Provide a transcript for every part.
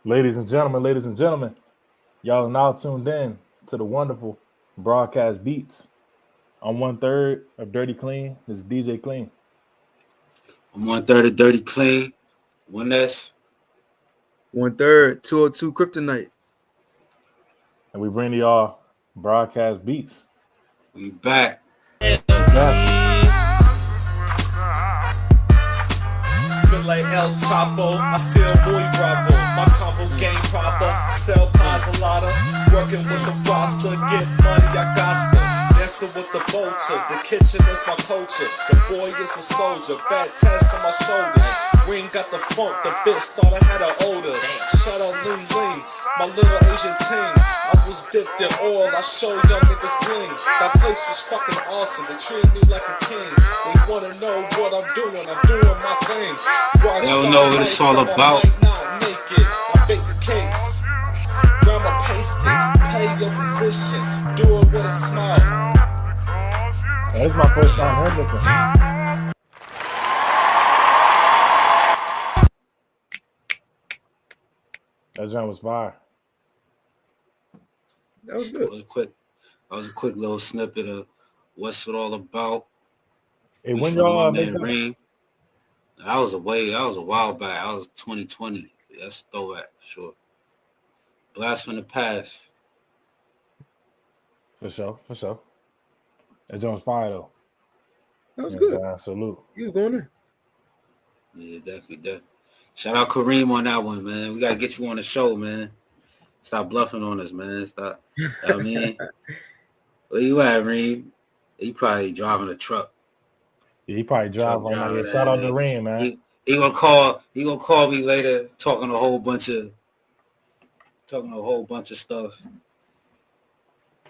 Ladies and gentlemen, y'all are now tuned in to the wonderful broadcast beats. I'm one third of Dirty Clean. This is DJ Clean. I'm 1/3 of Dirty Clean. One that's 1/3, 202 Kryptonite. And we bring to y'all broadcast beats. we back. We back. Feel like El Chapo, I feel muy bravo. My convo game proper, sell pies a lotta. Working with the roster, get money, I gosta. Dancing with the vulture, the kitchen is my culture. The boy is a soldier, bad tats on my shoulders. Ring got the funk, the bitch thought I had an odor. Shout out Ling Ling, my little Asian team. I was dipped in oil, I show young niggas bling. That place was fucking awesome, they treated me like a king. They wanna know what I'm doing my thing. They don't know what it's all about. I might not make it, I bake the cakes. Grandma paste it, play your position, do it with a smile. This is my first time hearing this one. That joint was fire. That was That good. was a quick little snippet of what's it all about. Hey, We when from y'all my make man that? Reem. That was a while back. I was 2020. That's a throwback, sure. Blast from the past. For sure. That joint was fire though. That was You know what good. I'm saying? Salute. You was going there. Yeah, definitely. Shout out Kareem on that one, man. We gotta get you on the show, man. Stop bluffing on us, man. Stop. You know what I mean? Where you at, Reem? He probably driving a truck. Yeah, he probably drive Truck right now. Yeah, driving. shout out to Reem, man. He gonna call me later talking a whole bunch of stuff.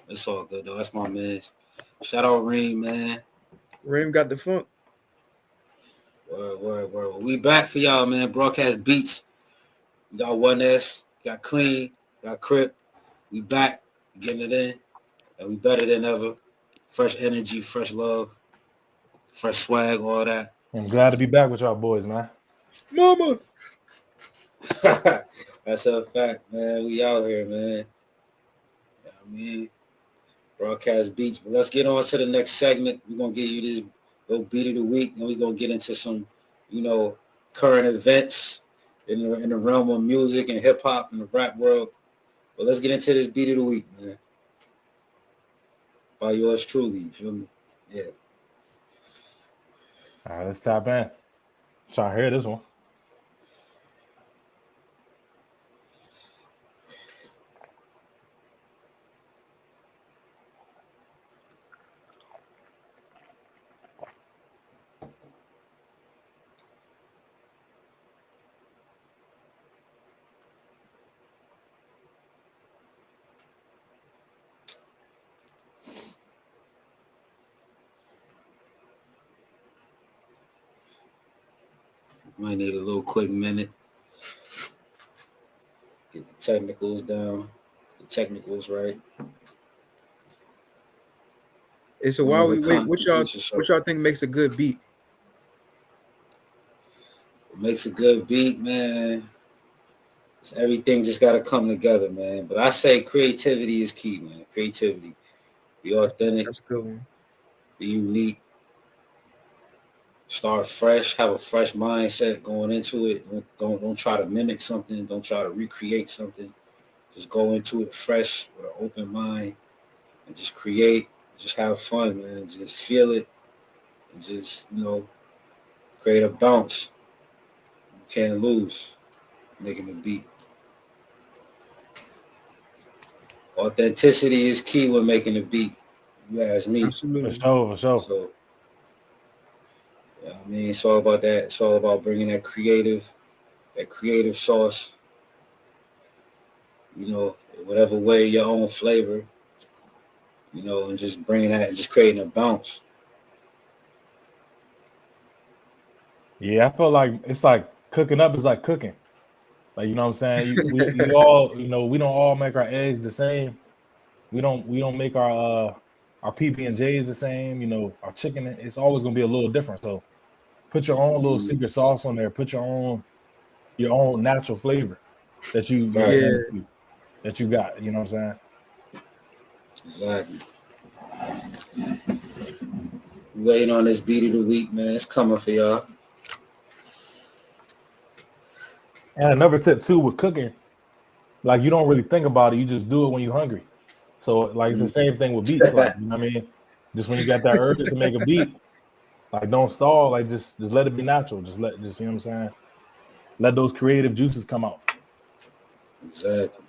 It's all good though. That's my man. Shout out Reem, man. Reem got the funk. Word. We back for y'all, man. Broadcast beats. We got 1S, got Clean, got Crip. We back, getting it in, and we better than ever. Fresh energy, fresh love, fresh swag, all that. I'm glad to be back with y'all boys, man. Mama. That's a fact, man. We out here, man. You know what I mean? Broadcast beats. But let's get on to the next segment. We're going to give you this little beat of the week, and we're going to get into some, current events in the realm of music and hip-hop and the rap world. But let's get into this beat of the week, man. By yours truly, you feel me? Yeah. All right, let's tap in. Try to hear this one. Might need a little quick minute. Get the technicals down. The technicals right. Hey, so while we wait, what y'all think makes a good beat? What makes a good beat, man? Everything just got to come together, man. But I say creativity is key, man. Creativity. Be authentic. That's a good one. Be unique. Start fresh. Have a fresh mindset going into it. Don't try to mimic something. Don't try to recreate something. Just go into it fresh with an open mind and just create. Just have fun, man. Just feel it. And just, create a bounce. You can't lose making a beat. Authenticity is key when making a beat. You ask me. Absolutely. For sure. So, I mean, it's all about that. It's all about bringing that creative sauce. Whatever way, your own flavor. And just bringing that, and just creating a bounce. Yeah, I feel like it's like cooking up is like cooking. Like, you know what I'm saying? We all, we don't all make our eggs the same. We don't make our PB&Js the same. Our chicken, it's always gonna be a little different. So put your own little secret sauce on there. Put your own natural flavor. that you that you got. You know what I'm saying? Exactly. Waiting on this beat of the week, man. It's coming for y'all. And another tip too with cooking, like you don't really think about it. You just do it when you're hungry. So like it's the same thing with beats. Like you know what I mean? Just when you got that urge to make a beat, like don't stall. Like just let it be natural. Just you know what I'm saying? Let those creative juices come out. Exactly.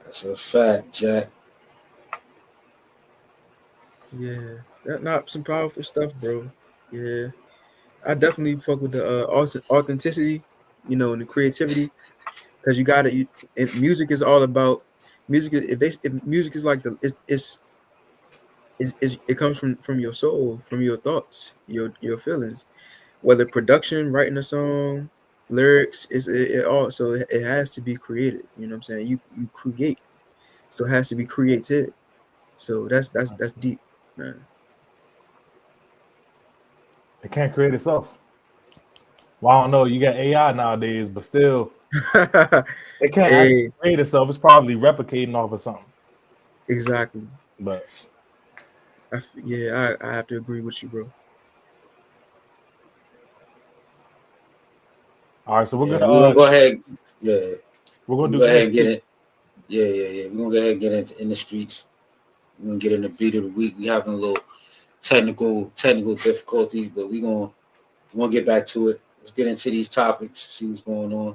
That's a fact, Jack. Yeah, that not some powerful stuff, bro. Yeah, I definitely fuck with the authenticity, you know, and the creativity, because you got to. Music is all about music. If music is like it comes from your soul, from your thoughts, your feelings. Whether production, writing a song, lyrics, it all. So it has to be created. You know what I'm saying? You create, so it has to be created. So that's deep, man. It can't create itself. Well, I don't know. You got AI nowadays, but still, it can't actually Hey, create itself. It's probably replicating off of something. exactly. But I have to agree with you, bro. all right, so we're Yeah, we're gonna go ahead. Yeah, we're gonna go do ahead and get industry. it. Yeah. We're gonna go ahead and get into in the streets. We're gonna get in the beat of the week. We having a little technical difficulties, but we're gonna get back to it. Let's get into these topics, see what's going on.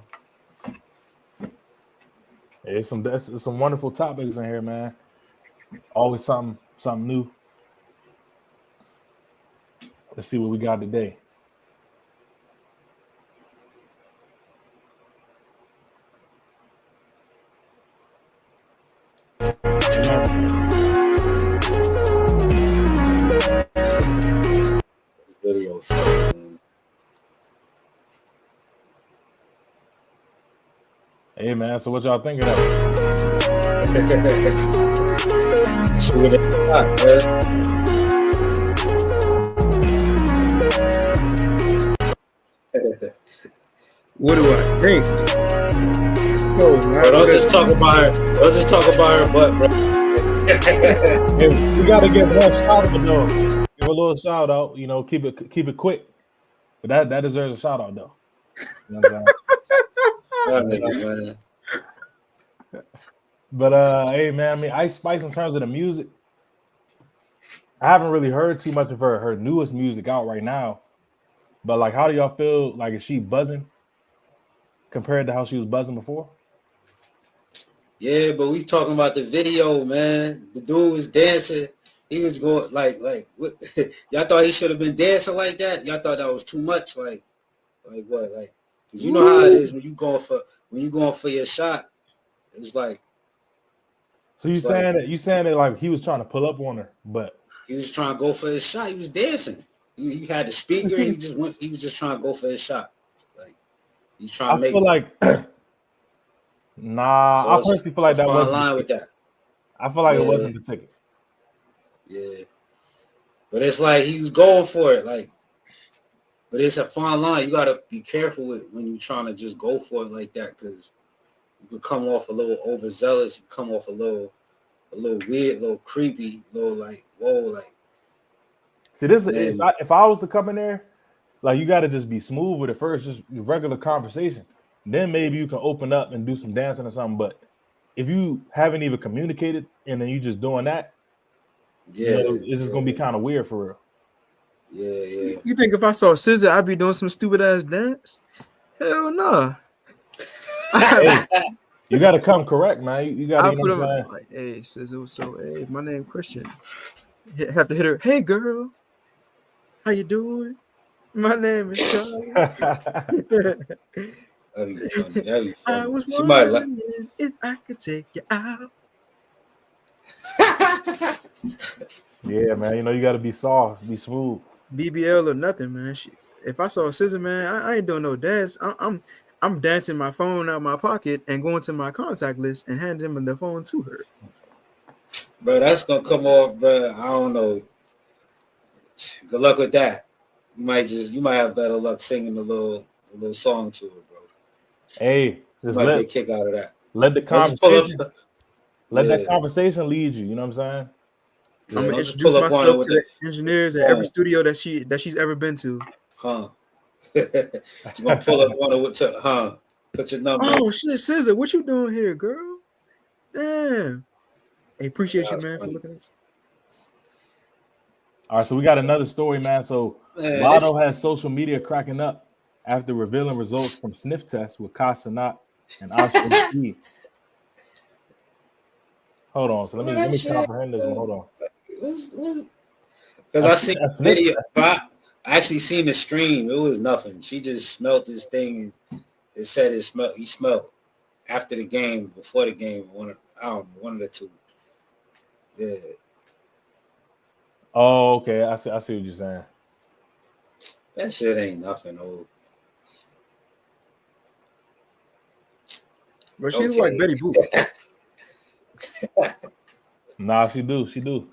It's some wonderful topics in here, man. Always something new. Let's see what we got today. Video. Hey man, so what y'all think of that? Shoot it up, What do I think? Oh, Bro, don't just talk about her. Don't just talk about her butt, bro. Hey, we gotta give her a shout out though. Give a little shout out. You know, keep it quick. But that deserves a shout out though. You know what I'm saying? But hey man, I mean Ice Spice in terms of the music, I haven't really heard too much of her newest music out right now. But like, how do y'all feel? Like, is she buzzing compared to how she was buzzing before? Yeah, but we talking about the video, man. The dude was dancing. He was going like what? Y'all thought he should have been dancing like that? Y'all thought that was too much? Like what? Like, cause you know how it is when you going for your shot. It's like. So you saying that like he was trying to pull up on her, but he was trying to go for his shot. He was dancing. He had the speaker. He was just trying to go for his shot. Like he's trying to make. I feel like nah. So I personally feel like that wasn't line with that. I feel like it wasn't the ticket. Yeah, but it's like he was going for it. Like, but it's a fine line. You gotta be careful with when you're trying to just go for it like that, because you could come off a little overzealous. You come off a little weird, a little creepy, a little like whoa, like. See, this is if I was to come in there, like you got to just be smooth with it first, just regular conversation. Then maybe you can open up and do some dancing or something. But if you haven't even communicated and then you just doing that, it's just gonna be kind of weird for real. Yeah. You think if I saw SZA, I'd be doing some stupid ass dance? Hell no. Hey, you got to come correct, man. You got to. I put him like, hey, SZA, so hey, my name Christian. Have to hit her. Hey, girl, how you doing? My name is Charlie. That'd be funny. I was wondering if I could take you out. Yeah, man. You know you got to be soft, be smooth. BBL or nothing, man. If I saw SZA, man, I ain't doing no dance. I'm dancing my phone out my pocket and going to my contact list and handing him the phone to her. Bro, that's gonna come off, bro. I don't know. Good luck with that. You might have better luck singing a little song to it, bro. Hey, You just might get a kick out of that. let the Let's just pull conversation up. let that Yeah, conversation lead you. You know what I'm saying? yeah. I'm gonna Don't just introduce pull up on it myself with to the the engineers at every phone, studio that she's ever been to. huh? You're gonna pull up on it with huh? Put your number. Oh shit, Scissor, what you doing here, girl? Damn. Hey, appreciate you, That's man, for funny. looking at. All right, so we got another story, man. So Man, this Lotto has social media cracking up after revealing results from sniff tests with Casanat and Ashton Speed. Hold on, so let that me shit. comprehend this one. Hold on. Because I seen A the sniff video. test. I actually seen the stream. It was nothing. She just smelled this thing and it said it smelled. He smelled after the game, before the game. I don't know, one of the two. Yeah, Oh, okay. I see what you're saying. that shit ain't nothing. Old. But she look like Okay. Betty Boop. Nah, she do.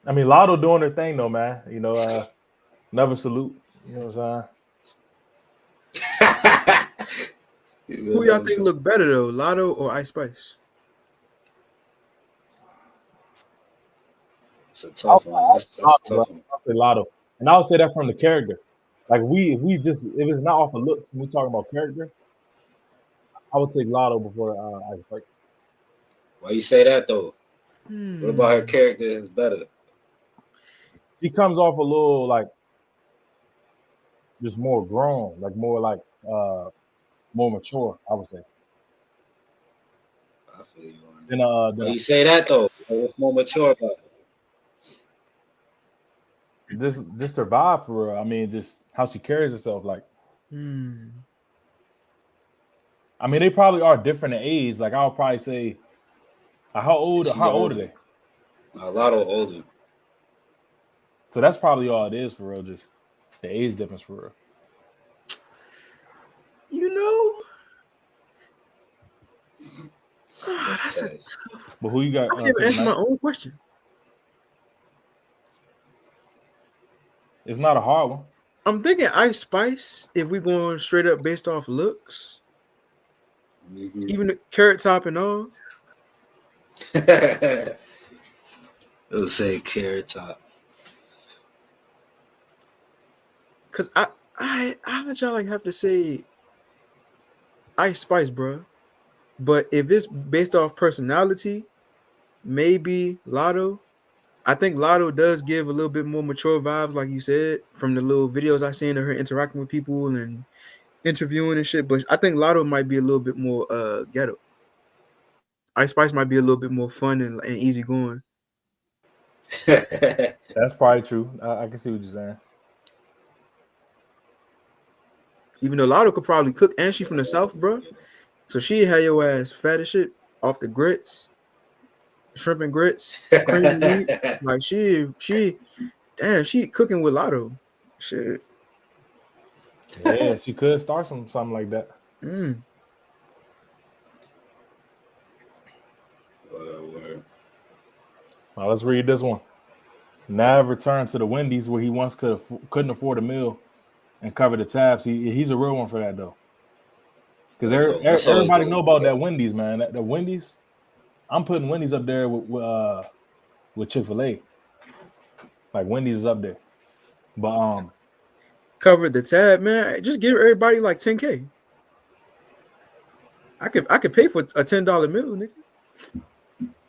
I mean, Lotto doing her thing though, man. You know, never salute. You know what I'm Who y'all think look better though, Lotto or Ice Spice? It's a tough one. That's a Lotto, bro. tough one. I'll say Lotto, and I would say that from the character. Like we just if it's not off of looks, and we talking about character, I would take Lotto before Ice Spice. Why you say that though? What about her Hmm. character is better? She comes off a little like just more grown, like more mature. I would say. I feel you on Then that. Why you say that though? What's more mature about it? just her vibe for her. I mean, just how she carries herself. Like, Hmm. I mean, they probably are different in age. Like, I'll probably say, how old? She How old are older. they? A lot older. So that's probably all it is for real. Just the age difference for real. You know, that's a Test. But who you got I can't even picking answer my that? own question. It's not a hard one. I'm thinking Ice Spice, if we're going straight up based off looks, Mm-hmm. even the carrot top and all. It'll say carrot top. Cause I would y'all like have to say Ice Spice, bro. But if it's based off personality, maybe Lotto. I think Lotto does give a little bit more mature vibes, like you said, from the little videos I seen of her interacting with people and interviewing and shit. But I think Lotto might be a little bit more ghetto. Ice Spice might be a little bit more fun and easy going. That's probably true. I can see what you're saying. Even though Lotto could probably cook, and she from the south, bro. So she had your ass fat as shit off the grits, shrimp and grits, cream meat. Like damn, she cooking with Lotto. Shit. Yeah, she could start something like that. Mm. Now let's read this one. Nav returned to the Wendy's where he once couldn't afford a meal and cover the tabs. He's a real one for that though, because That's always everybody know good. about that Wendy's, man. The Wendy's, I'm putting Wendy's up there with Chick-fil-A. Like Wendy's is up there, but Covered the tab, man. Just give everybody like 10K. I could pay for a $10 meal, nigga.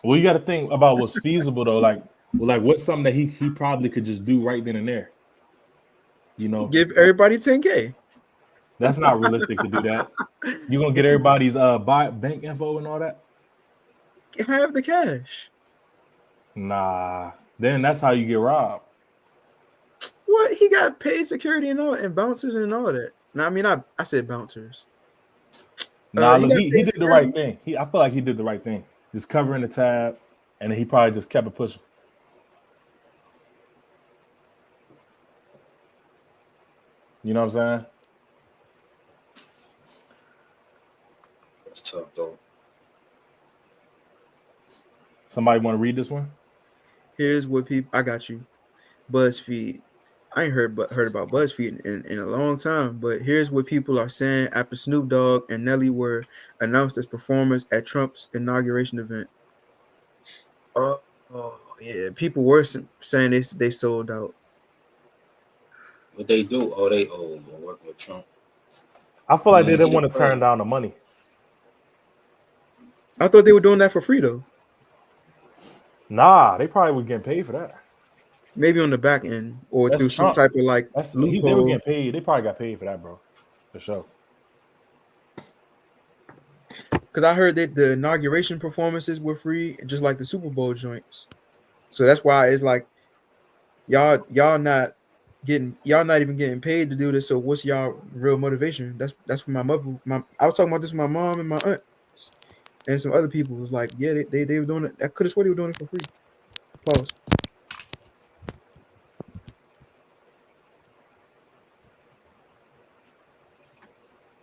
well, you got to think about what's feasible though. Like what's something that he probably could just do right then and there. You know, Give everybody 10K. that's not realistic to do that. You gonna get everybody's bank info and all that? Have the cash. Nah. Then that's how you get robbed. What? He got paid security and all and bouncers and all that. No, I mean I said bouncers. Nah, He look, got he paid did the security. right thing. I feel like he did the right thing. Just covering the tab, and then he probably just kept it pushing. You know what I'm saying? That's tough though. Somebody want to read this one? Here's what people I got you. BuzzFeed. I ain't heard about BuzzFeed in a long time. But here's what people are saying after Snoop Dogg and Nelly were announced as performers at Trump's inauguration event. Oh, yeah, people were saying they sold out. What they do? Oh, they work with Trump. I feel like they Man, didn't he the want to turn president. down the money. I thought they were doing that for free though. Nah, they probably was getting paid for that. Maybe on the back end or That's through some Trump. type of like They were loophole. getting paid. They probably got paid for that, bro. For sure. Because I heard that the inauguration performances were free, just like the Super Bowl joints. So that's why it's like y'all not even getting paid to do this. So what's y'all real motivation? That's what my mother. I was talking about this with my mom and my aunt and some other people. Was like, yeah, they were doing it. I could have sworn they were doing it for free. Pause.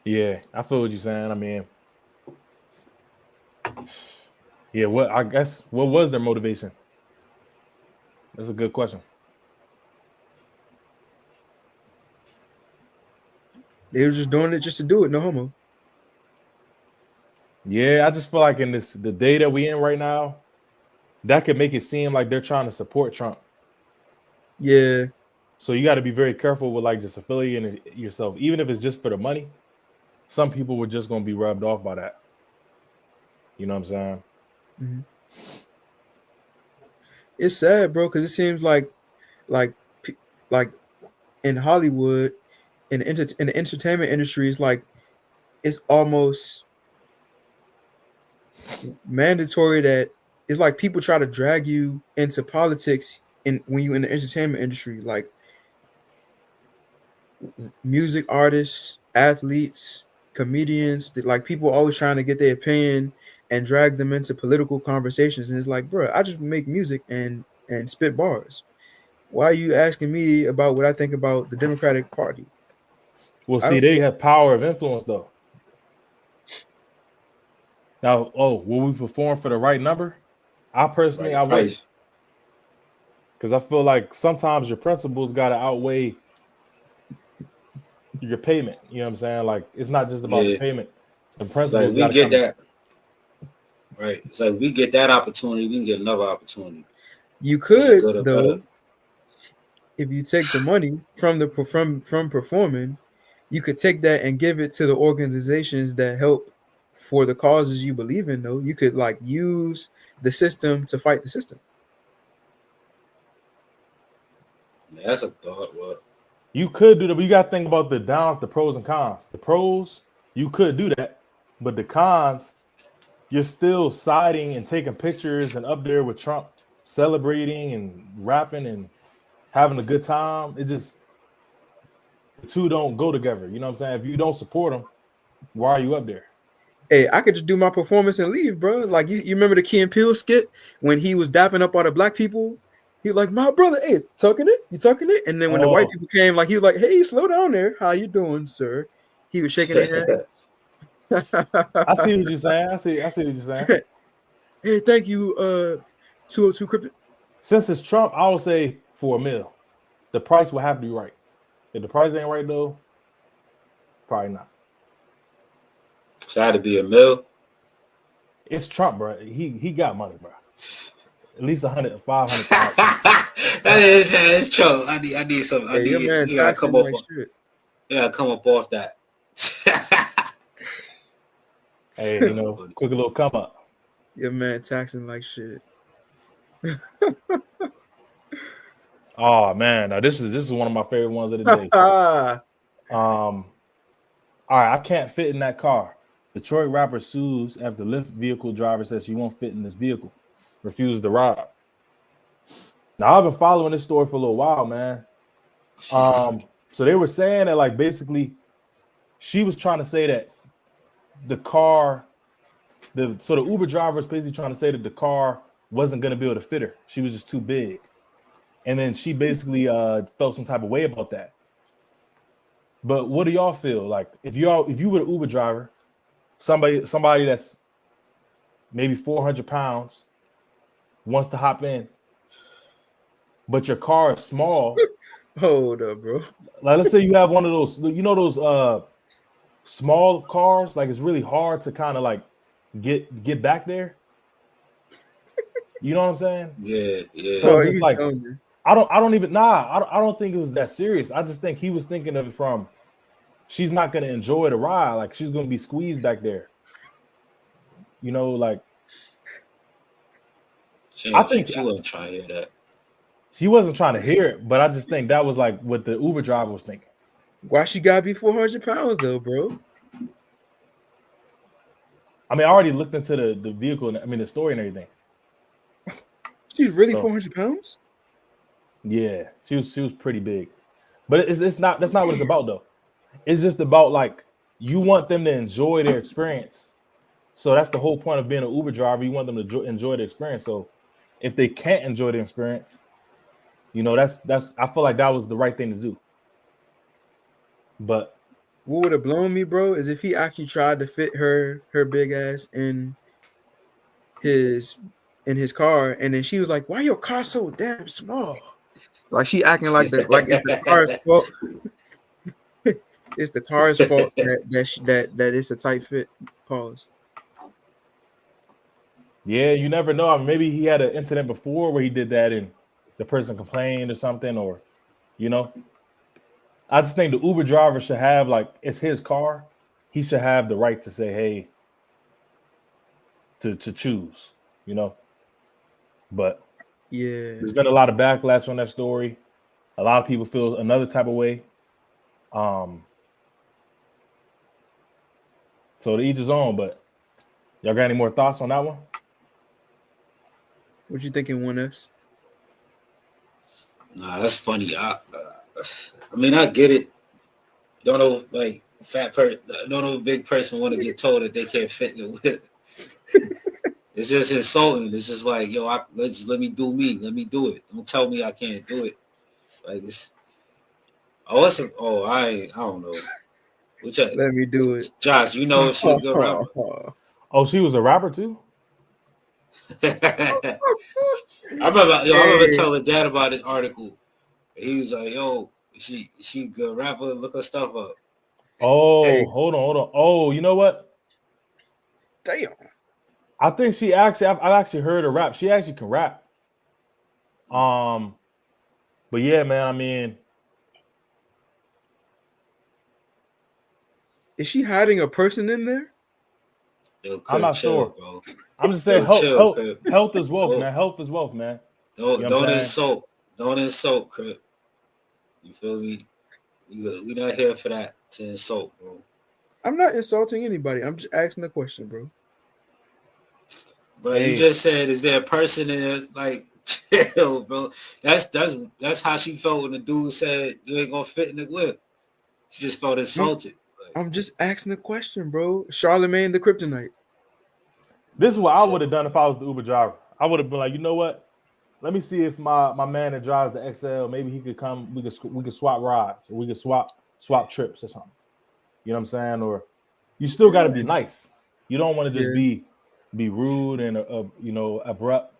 Yeah, I feel what you're saying. I mean, yeah, what was their motivation? That's a good question. They were just doing it just to do it. No homo. Yeah, I just feel like in the day that we in right now, that could make it seem like they're trying to support Trump. Yeah. So you got to be very careful with like just affiliating yourself, even if it's just for the money. Some people were just going to be rubbed off by that. You know what I'm saying? Mm-hmm. It's sad, bro, because it seems like in Hollywood, in the entertainment industry, it's almost mandatory that it's like people try to drag you into politics when you in the entertainment industry, like music artists, athletes, comedians, like people always trying to get their opinion and drag them into political conversations. And it's like, bro, I just make music and spit bars. Why are you asking me about what I think about the Democratic Party? Well, I see, don't they care. have power of influence though. Now, will we perform for the right number? I personally, Right I wouldn't, price. because I feel like sometimes your principles got to outweigh your payment. You know what I'm saying? Like it's not just about the Yeah. payment. The It's like principles got we to get come. that. Right. It's like we get that opportunity, we can get another opportunity. You This is could good or better. though, if you take the money from performing, you could take that and give it to the organizations that help for the causes you believe in. Though you could like use the system to fight the system. That's a thought. Well, You could do that, but you got to think about the downs, the pros and cons. The pros, you could do that, but the cons, you're still siding and taking pictures and up there with Trump, celebrating and rapping and having a good time. It just the two don't go together. You know what I'm saying? If you don't support them, why are you up there? Hey, I could just do my performance and leave, bro. Like you remember the Key and Peele skit when he was dapping up all the black people? He was like, my brother, hey, tucking it? You tucking it? And then when the white Oh, people came, like he was like, hey, slow down there. How you doing, sir? He was shaking their hand. I see what you're saying. I see what you're saying. Hey, thank you, 202 Cryptid. Since it's Trump, I would say for $1 million. The price will have to be right. If the price ain't right though, probably not. try to be a mill. It's Trump, bro. He got money, bro. At least 100, 500,000. That's true. I need some. Hey, your man You gotta taxing come up. like shit. You gotta come up off that. Hey, quick little come up. Your man taxing like shit. Oh man, now this is one of my favorite ones of the day. All right, I can't fit in that car. Detroit rapper sues after Lyft vehicle driver says she won't fit in this vehicle. Refuses to ride. Now I've been following this story for a little while, man. So they were saying that like basically she was trying to say that the Uber driver was basically trying to say that the car wasn't gonna be able to fit her. She was just too big. And then she basically felt some type of way about that. But what do y'all feel like if you were an Uber driver, somebody that's maybe 400 pounds wants to hop in, but your car is small Hold up, bro. Like, let's say you have one of those, you know, those small cars. Like, it's really hard to kind of like get back there. You know what I'm saying? Yeah, yeah. So Oh, it's just you like telling me? I don't even I don't think it was that serious. I just think he was thinking of it from she's not gonna enjoy the ride. Like, she's gonna be squeezed back there. You know, like I think She wasn't trying to hear that. she wasn't trying to hear it, but I just think that was like what the Uber driver was thinking. Why she gotta be 400 pounds though, bro? I mean, I already looked into the vehicle, I mean the story and everything. She's really So 400 pounds? yeah, she was pretty big. But it's not that's not what it's about though. It's just about like you want them to enjoy their experience. So that's the whole point of being an Uber driver. You want them to enjoy the experience. So if they can't enjoy the experience, you know, that's I feel like that was the right thing to do. But What would have blown me, bro, is if he actually tried to fit her big ass in his car, and then she was like, "Why your car so damn small?" Like she acting like it's the car's fault. It's the car's fault that it's a tight fit. Pause. yeah, you never know. I mean, maybe he had an incident before where he did that and the person complained or something, or you know. I just think the Uber driver should have like it's his car. He should have the right to say, hey, to choose, you know. But Yeah. there's been a lot of backlash on that story. A lot of people feel another type of way. So to each his own, but y'all got any more thoughts on that one? What you thinking, 1S? Nah, that's funny. I mean, I get it. Don't know, like fat person. Don't know, big person want to get told that they can't fit in the whip. It's just insulting. It's just like, yo, let me do me. Let me do it. Don't tell me I can't do it. Like it's. I don't know. Let me do it. Josh, you know she's a good rapper. Oh, she was a rapper too? I remember telling Dad about this article. He was like, "Yo, she a good rapper. Look her stuff up." Oh, Hey. hold on. Oh, you know what? Damn. I think she actually I've actually heard her rap. She actually can rap. But yeah, man, I mean, Is she hiding a person in there? Yo, I'm not chill, sure. bro. I'm just saying Yo, health is wealth, Oh. man. Health is wealth, man. Don't You know what I'm insult. Don't insult, Crip. You feel me? We not here for that to insult, bro. I'm not insulting anybody. I'm just asking a question, bro. But Hey. you just said, is there a person in there? Like, chill, bro. That's how she felt when the dude said you ain't gonna fit in the whip. She just felt insulted. I'm just asking a question, bro. Charlemagne the Kryptonite. This is what I would have done if I was the Uber driver. I would have been like, you know what? Let me see if my man that drives the XL, maybe he could come. We could swap rides, or we could swap trips or something. You know what I'm saying? Or you still got to be nice. You don't want to just be rude and you know, abrupt,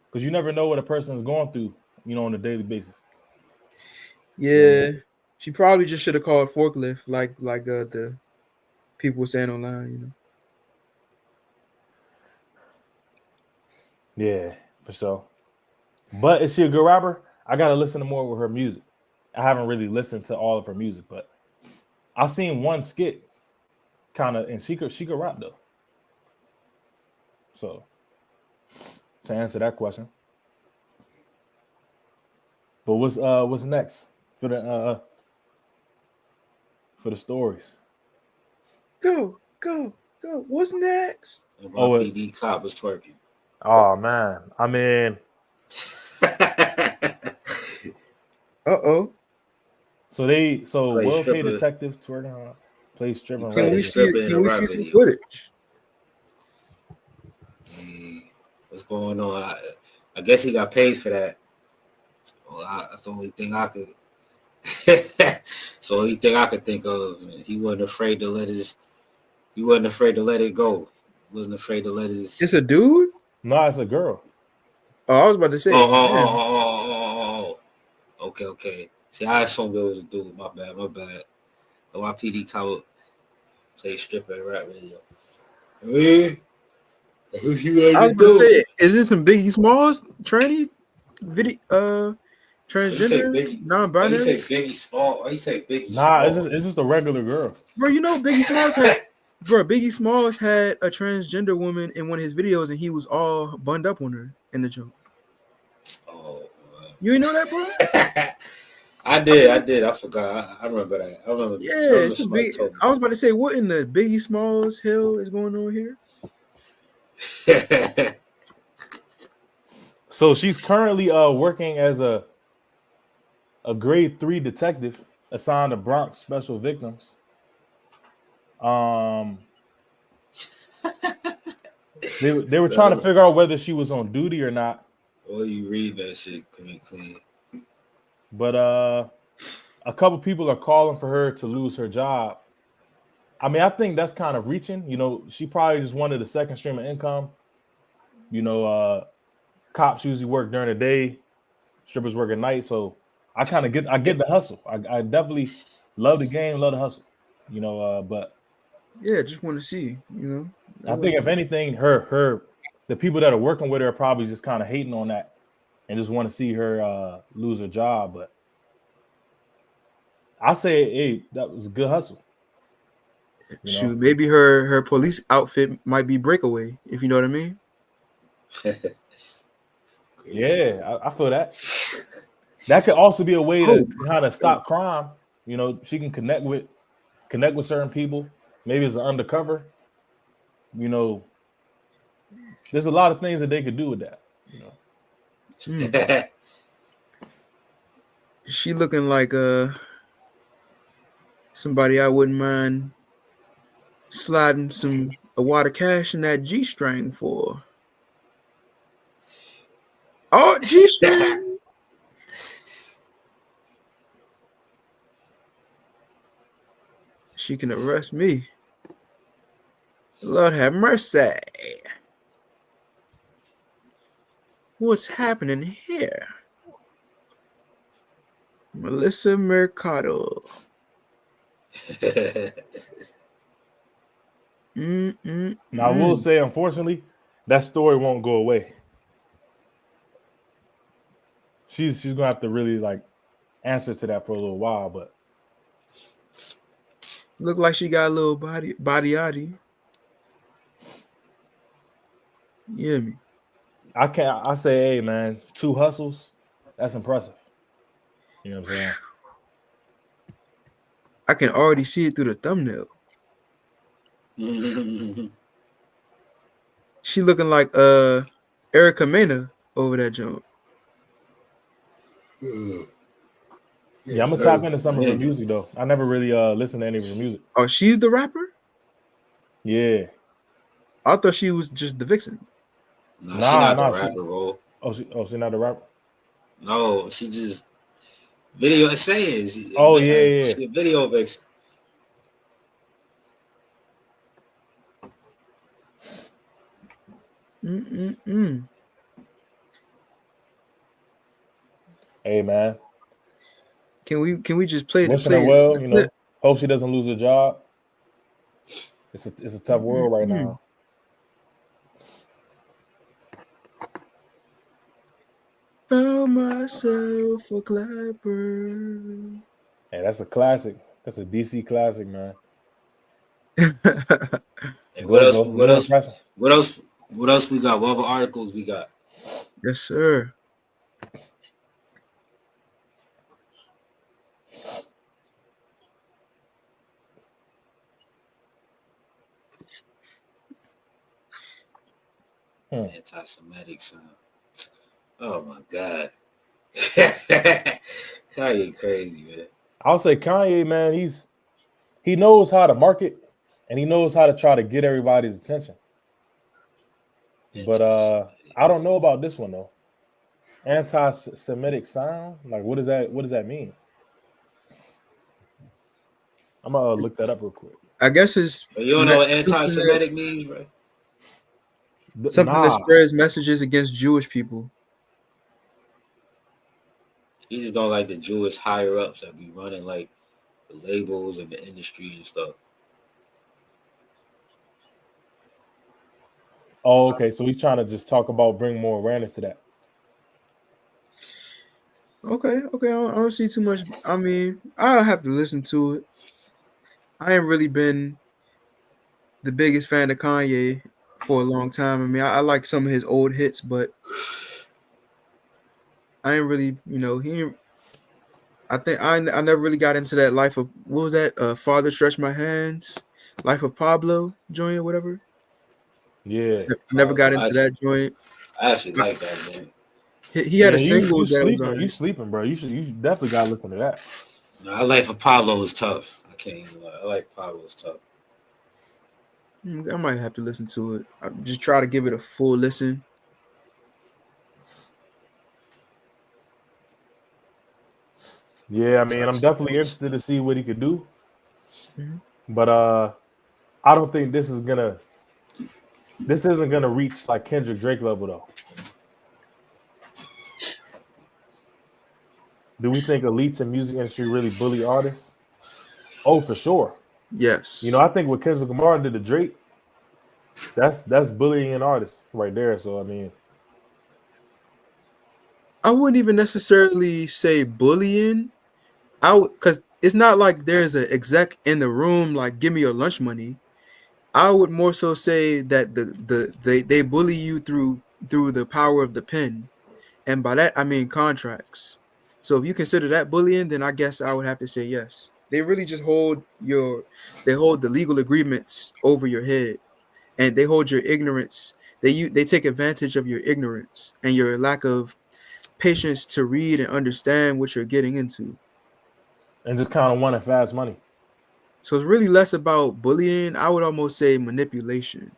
because you never know what a person is going through, you know, on a daily basis. Yeah, she probably just should have called forklift, like the people were saying online, you know. Yeah, for sure. But is she a good rapper? I gotta listen to more with her music. I haven't really listened to all of her music, but I've seen one skit, kind of, and she could rap though. So to answer that question, but what's next for the stories? Go. What's next? And my PD cop was twerking. Oh man, I mean, So well-paid detective twerking plays stripper. Can we see some footage? What's going on? I guess he got paid for that. That's the only thing I could. So the only thing I could think of. Man. He wasn't afraid to let it go. He wasn't afraid to let his. It's a dude? No, it's a girl. Oh, I was about to say. Oh. Okay. See, I assumed it was a dude. My bad. NYPD cop say stripper and rap video. Yeah. What you I was gonna about to do? say, is this some Biggie Smalls tranny video? You say Transgender, Biggie. Oh, you say non-binary. Biggie Small. Oh, you say Biggie Nah, Small. it's just a regular girl. Bro, you know Biggie Smalls had. Bro, Biggie Smalls had a transgender woman in one of his videos, and he was all bunned up on her in the joke. Oh, You ain't know that, bro? I did. I forgot. I remember that. I remember. Yeah, I remember it's a somebody big. told I was about to say, what in the Biggie Smalls hell is going on here? me. So she's currently working as a grade 3 detective assigned to Bronx special victims. They were trying to figure out whether she was on duty or not. Well, you read that shit clean. But a couple people are calling for her to lose her job. I mean, I think that's kind of reaching. You know, she probably just wanted a second stream of income. You know, cops usually work during the day, strippers work at night. So I get the hustle. I definitely love the game, love the hustle. You know, but Yeah, just want to see. You know, I think if anything, the people that are working with her are probably just kind of hating on that and just want to see her lose her job. But I say, hey, that was a good hustle. You shoot, know? maybe her police outfit might be breakaway. If you know what I mean. Yeah, I feel that. That could also be a way to kind of stop crime. You know, she can connect with certain people. Maybe it's an undercover. You know, there's a lot of things that they could do with that. You know, She looking like somebody I wouldn't mind sliding a wad of cash in that G string for. Oh, G string. She can arrest me. Lord have mercy. What's happening here? Melissa Mercado. Now I will say, unfortunately, that story won't go away. She's gonna have to really like answer to that for a little while, but Look like she got a little body yaddy. You hear me? I say, hey man, 2 hustles, that's impressive. You know what I'm saying? I can already see it through the thumbnail. She looking like Erica Mena over that jump. Yeah, I'm gonna tap into some of her music though. I never really listened to any of her music. Oh, she's the rapper? Yeah. I thought she was just the vixen. Nah, she not the rapper, bro. She not the rapper? No, she just video saying. She a video vixen. Hey man. Can we just play Wishing her well, you know. Hope she doesn't lose her job. It's a tough world right now. Found myself a clapper. Hey, that's a classic. That's a DC classic, man. Hey, what else we got? What other articles we got? Yes, sir. Anti-Semitic sound. Oh my god. Kanye crazy, man. I'll say Kanye, man, he knows how to market and he knows how to try to get everybody's attention. But I don't know about this one though. Anti-Semitic sound? Like what does that mean? I'm gonna look that up real quick. I guess it's you don't know what anti-Semitic means, right? Something that spreads messages against Jewish people. He just don't like the Jewish higher ups that be running like the labels and the industry and stuff. Oh, okay. So he's trying to just talk about bring more awareness to that. Okay. I don't see too much. I mean, I'll have to listen to it. I ain't really been the biggest fan of Kanye for a long time. I mean, I like some of his old hits, but I ain't really, he. I think I never really got into that life of what was that? Father Stretch My Hands, Life of Pablo joint or whatever. Yeah. Never got into Actually, that joint. I actually like that, man. He had a Man, you singles that was sleeping. on You it. sleeping, bro. You definitely gotta listen to that. No, I like for Pablo is tough. I can't even lie. I like Pablo is tough. I might have to listen to it. I just try to give it a full listen. Yeah, I mean, I'm Toxic definitely voice. interested to see what he could do. Mhm. But I don't think this isn't gonna reach like Kendrick Drake level though. Do we think elites in music industry really bully artists? Oh, for sure. You know, Yes. I think what Kendrick Lamar did to Drake, that's bullying an artist right there. So I mean, I wouldn't even necessarily say bullying. I would, because it's not like there's an exec in the room like give me your lunch money. I would more so say that they bully you through the power of the pen, and by that I mean contracts. So if you consider that bullying, then I guess I would have to say yes. They really just they hold the legal agreements over your head, and they hold your ignorance. They take advantage of your ignorance and your lack of patience to read and understand what you're getting into. and just kind of wanting fast money. So it's really less about bullying. I would almost say manipulation.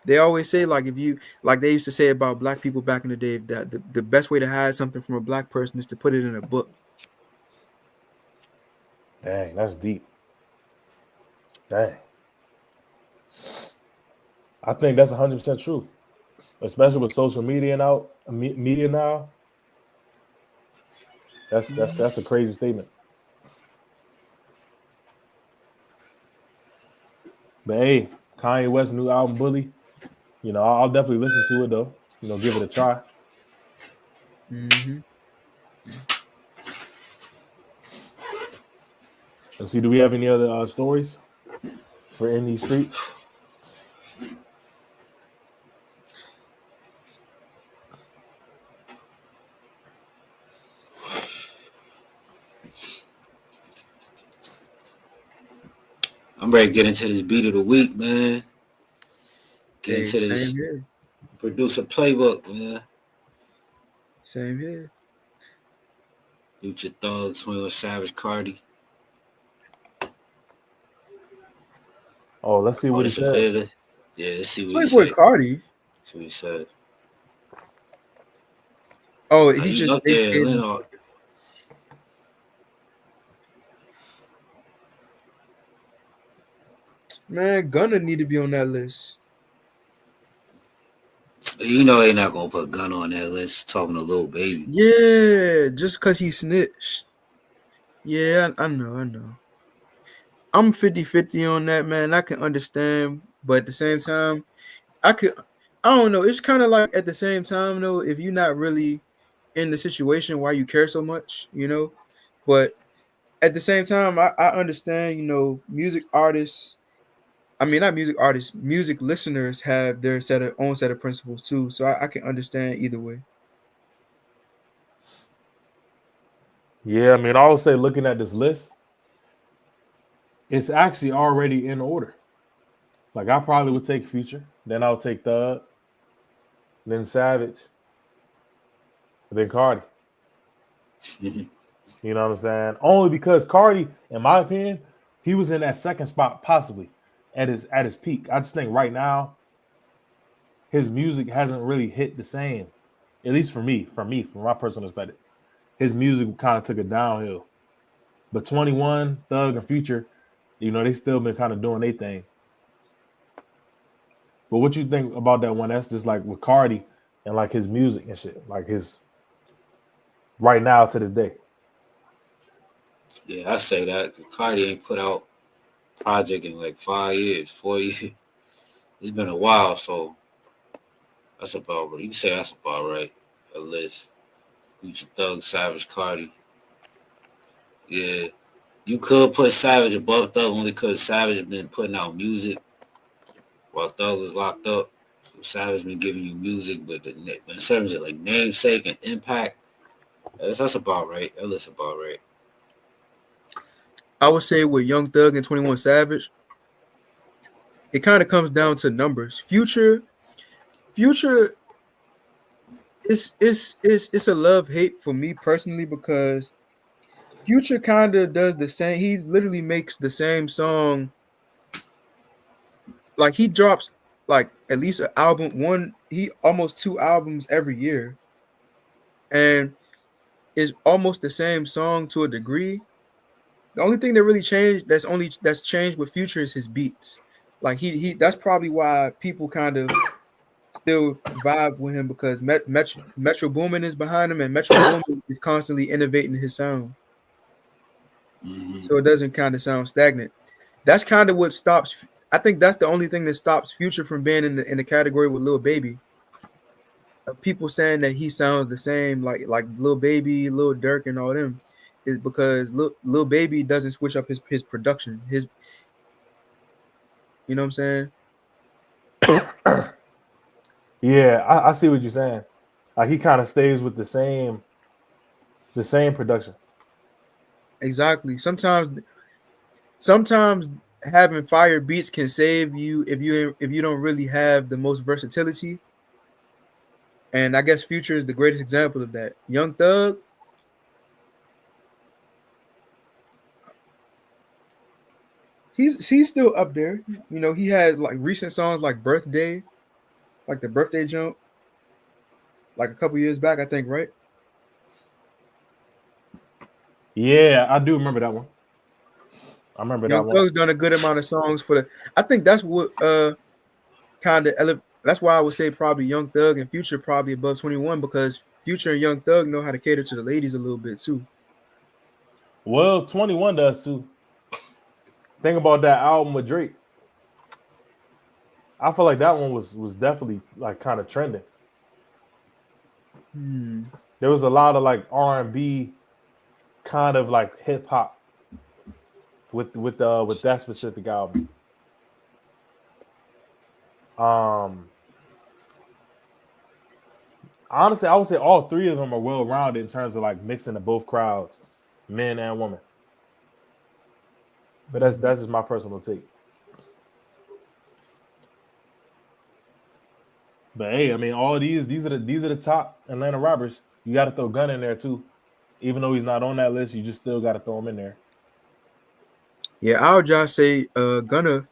They always say like if you like they used to say about black people back in the day that the best way to hide something from a black person is to put it in a book. Dang, that's deep. Dang, I think that's 100% true, especially with social media now. Media now, that's a crazy statement. But hey, Kanye West's new album Bully. You know, I'll definitely listen to it though. You know, give it a try. Hmm. Let's see. Do we have any other stories for in these streets? I'm ready to get into this beat of the week, man. Get Hey, into same this here. producer playbook, man. Same here. Future Thug, 21 Savage, Cardi. Oh, let's see Oh, what he this a said. bigger. Yeah, let's see what he Playboy said. Cardi. That's what he said. Oh, he He just up they just there, gave him. Leno. Man, Gunna need to be on that list. You know they not gonna put Gun on that list. Talking to Lil Baby. Yeah, just cause he snitched. Yeah, I know. I'm 50-50 on that, man. I can understand, but at the same time, I could I don't know. It's kind of like at the same time though, if you're not really in the situation why you care so much, But at the same time, I understand, music artists, I mean not music artists, music listeners have their own set of principles too. So I can understand either way. Yeah, I mean, I would say looking at this list, it's actually already in order. Like I probably would take Future, then I'll take Thug, then Savage, then Cardi. You know what I'm saying? Only because Cardi, in my opinion, he was in that second spot possibly at his peak. I just think right now his music hasn't really hit the same. At least from my personal perspective. His music kind of took a downhill. But 21, Thug, and Future, they still been kind of doing their thing. But what you think about that one? That's just like with Cardi and like his music and shit, like his right now to this day. Yeah, I say that. Cardi ain't put out project in like 5 years, 4 years. It's been a while, so that's about right. You can say that's about right. A list. Future Thug, Savage, Cardi. Yeah. You could put Savage above Thug only because Savage been putting out music while Thug was locked up. So Savage been giving you music, but in terms of like namesake and impact, that's about right. That list about right. I would say with Young Thug and 21 Savage, it kind of comes down to numbers. Future it's a love hate for me personally because Future kind of does the same. He literally makes the same song. Like he drops like at least an album, he almost 2 albums every year, and it's almost the same song to a degree. The only thing that really changed that's changed with Future is his beats. Like he that's probably why people kind of still vibe with him because Metro Boomin is behind him and Metro Boomin is constantly innovating his sound. Mm-hmm. So it doesn't kind of sound stagnant. That's kind of what stops. I think that's the only thing that stops Future from being in the category with Lil Baby. People saying that he sounds the same like Lil Baby, Lil Durk, and all them is because Lil Baby doesn't switch up his production. You know what I'm saying? Yeah, I see what you're saying. Like he kind of stays with the same production. Exactly. Sometimes having fire beats can save you if you don't really have the most versatility. And I guess Future is the greatest example of that. Young Thug, he's still up there. You know, he had like recent songs like Birthday, like the Birthday Jump, like a couple years back, I think, right? Yeah, I do remember that one. I remember that Young one. Thug's done a good amount of songs for the. I think that's what kind of that's why I would say probably Young Thug and Future probably above 21 because Future and Young Thug know how to cater to the ladies a little bit too. Well, 21 does too. Think about that album with Drake. I feel like that one was definitely like kind of trending. There was a lot of like R&B, kind of like hip hop with that specific album. Honestly, I would say all three of them are well rounded in terms of like mixing to both crowds, men and women. But that's just my personal take. But hey, I mean, all these are the top Atlanta rappers. You got to throw Gunna in there too, even though he's not on that list. You just still got to throw him in there. Yeah, I would just say Gunna,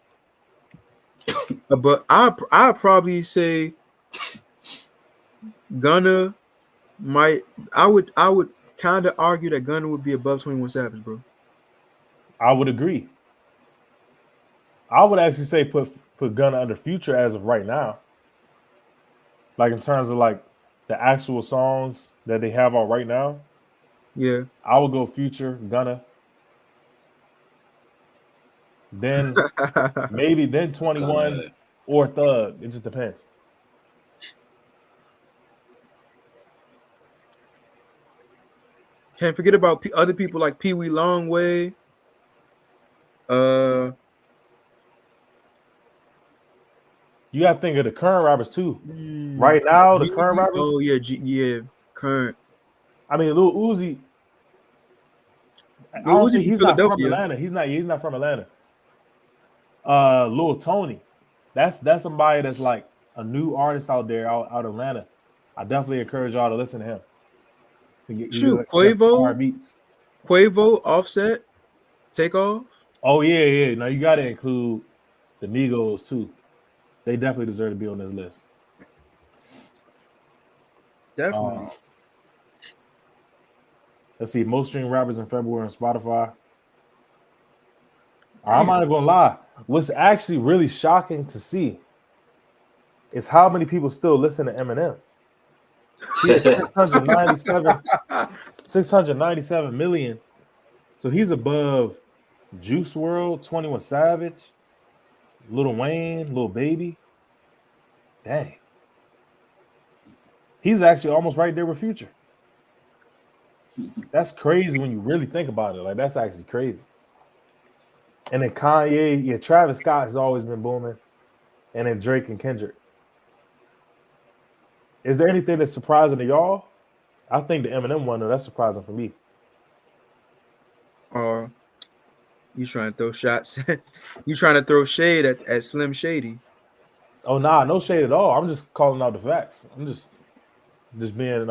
but I probably say Gunna might. I would kind of argue that Gunna would be above 21 Savage, bro. I would agree. I would actually say put Gunna under Future as of right now. Like in terms of like the actual songs that they have out right now, Yeah. I would go Future, Gunna, then maybe then 21 Gunna. or Thug. It just depends. Can't forget about other people like Pee Wee Longway. You got to think of the current rappers too. Right now, the current Jeezy. rappers. Oh yeah, yeah, current. I mean, Lil Uzi. I Lil don't Uzi think from he's not from Philadelphia. Atlanta. He's not from Atlanta. Lil Tony. That's somebody that's like a new artist out there out of Atlanta. I definitely encourage y'all to listen to him. Shoot, He got some hard beats. Quavo, Offset, Takeoff. Oh yeah. Now you got to include the Migos too. They definitely deserve to be on this list. Definitely. Let's see, most streamed rappers in February on Spotify. I'm not gonna lie. What's actually really shocking to see is how many people still listen to Eminem. He has 697 million. So he's above Juice World, 21 Savage, Lil Wayne, Lil Baby. Dang. He's actually almost right there with Future. That's crazy when you really think about it. Like, that's actually crazy. And then Kanye, yeah, Travis Scott has always been booming. And then Drake and Kendrick. Is there anything that's surprising to y'all? I think the Eminem one, though, that's surprising for me. You trying to throw shots? You trying to throw shade at Slim Shady? Oh, nah, no shade at all. I'm just calling out the facts. I'm just being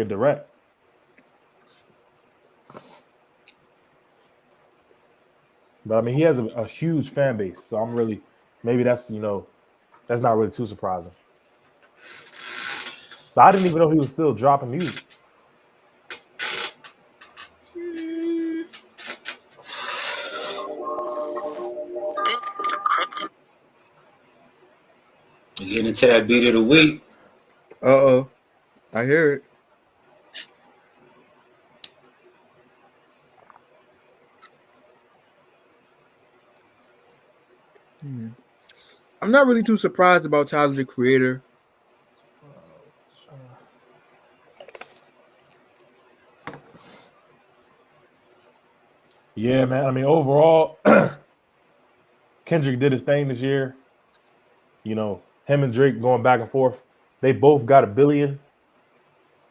direct. But I mean, he has a huge fan base, so I'm really maybe that's that's not really too surprising. But I didn't even know he was still dropping music. You getting into that beat of the week? Uh-oh. I hear it. I'm not really too surprised about Tyler the Creator. Yeah, man. I mean, overall, Kendrick did his thing this year. You know, him and Drake going back and forth. They both got 1 billion.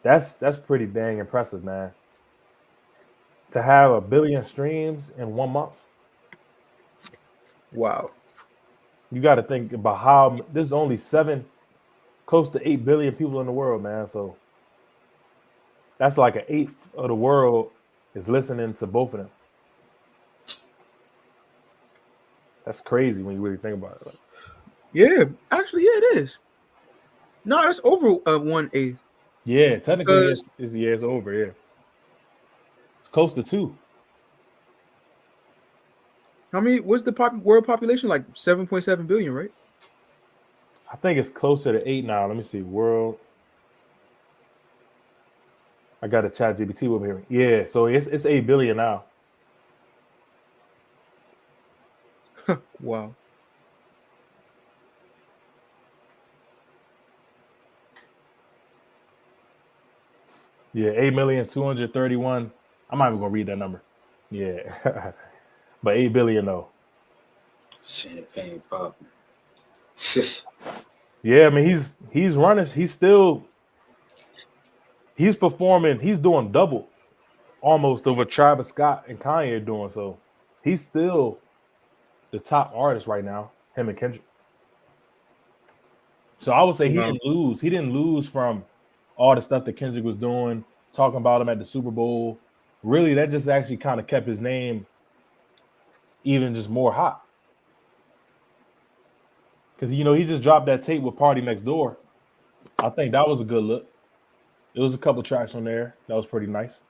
That's pretty dang impressive, man. To have 1 billion streams in 1 month. Wow. You got to think about how there's only close to 8 billion people in the world, man. So that's like 1/8 of the world is listening to both of them. That's crazy when you really think about it. Like, Yeah, actually, yeah, it is. No, that's over 1/8. yeah, technically it's over. Yeah, it's close to 2. How many? What's the world population? Like 7.7 billion, right? I think it's closer to 8 now. Let me see. World. I got a chat GPT over here. Yeah, so it's 8 billion now. Wow. Yeah, 8,231,000. I'm not even gonna read that number. Yeah, but 8 billion though. Champagne popping. Yeah, I mean he's running. He's performing. He's doing double almost of what Travis Scott and Kanye are doing. So he's still the top artist right now. Him and Kendrick. So I would say he didn't lose. He didn't lose from all the stuff that Kendrick was doing, talking about him at the Super Bowl. Really, that just actually kind of kept his name even just more hot. Because, he just dropped that tape with Party Next Door. I think that was a good look. There was a couple tracks on there. That was pretty nice.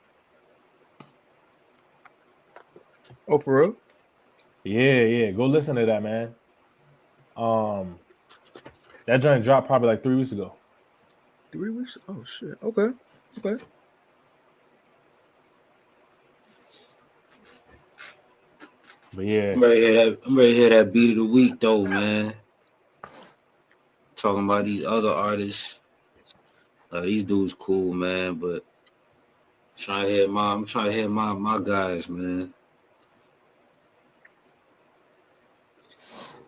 Oh, for real? Yeah. Go listen to that, man. That joint dropped probably like 3 weeks ago. 3 weeks? Oh, shit. Okay. But yeah. I'm ready to hear that beat of the week, though, man. Talking about these other artists. These dudes cool, man, but I'm trying to hear my guys, man.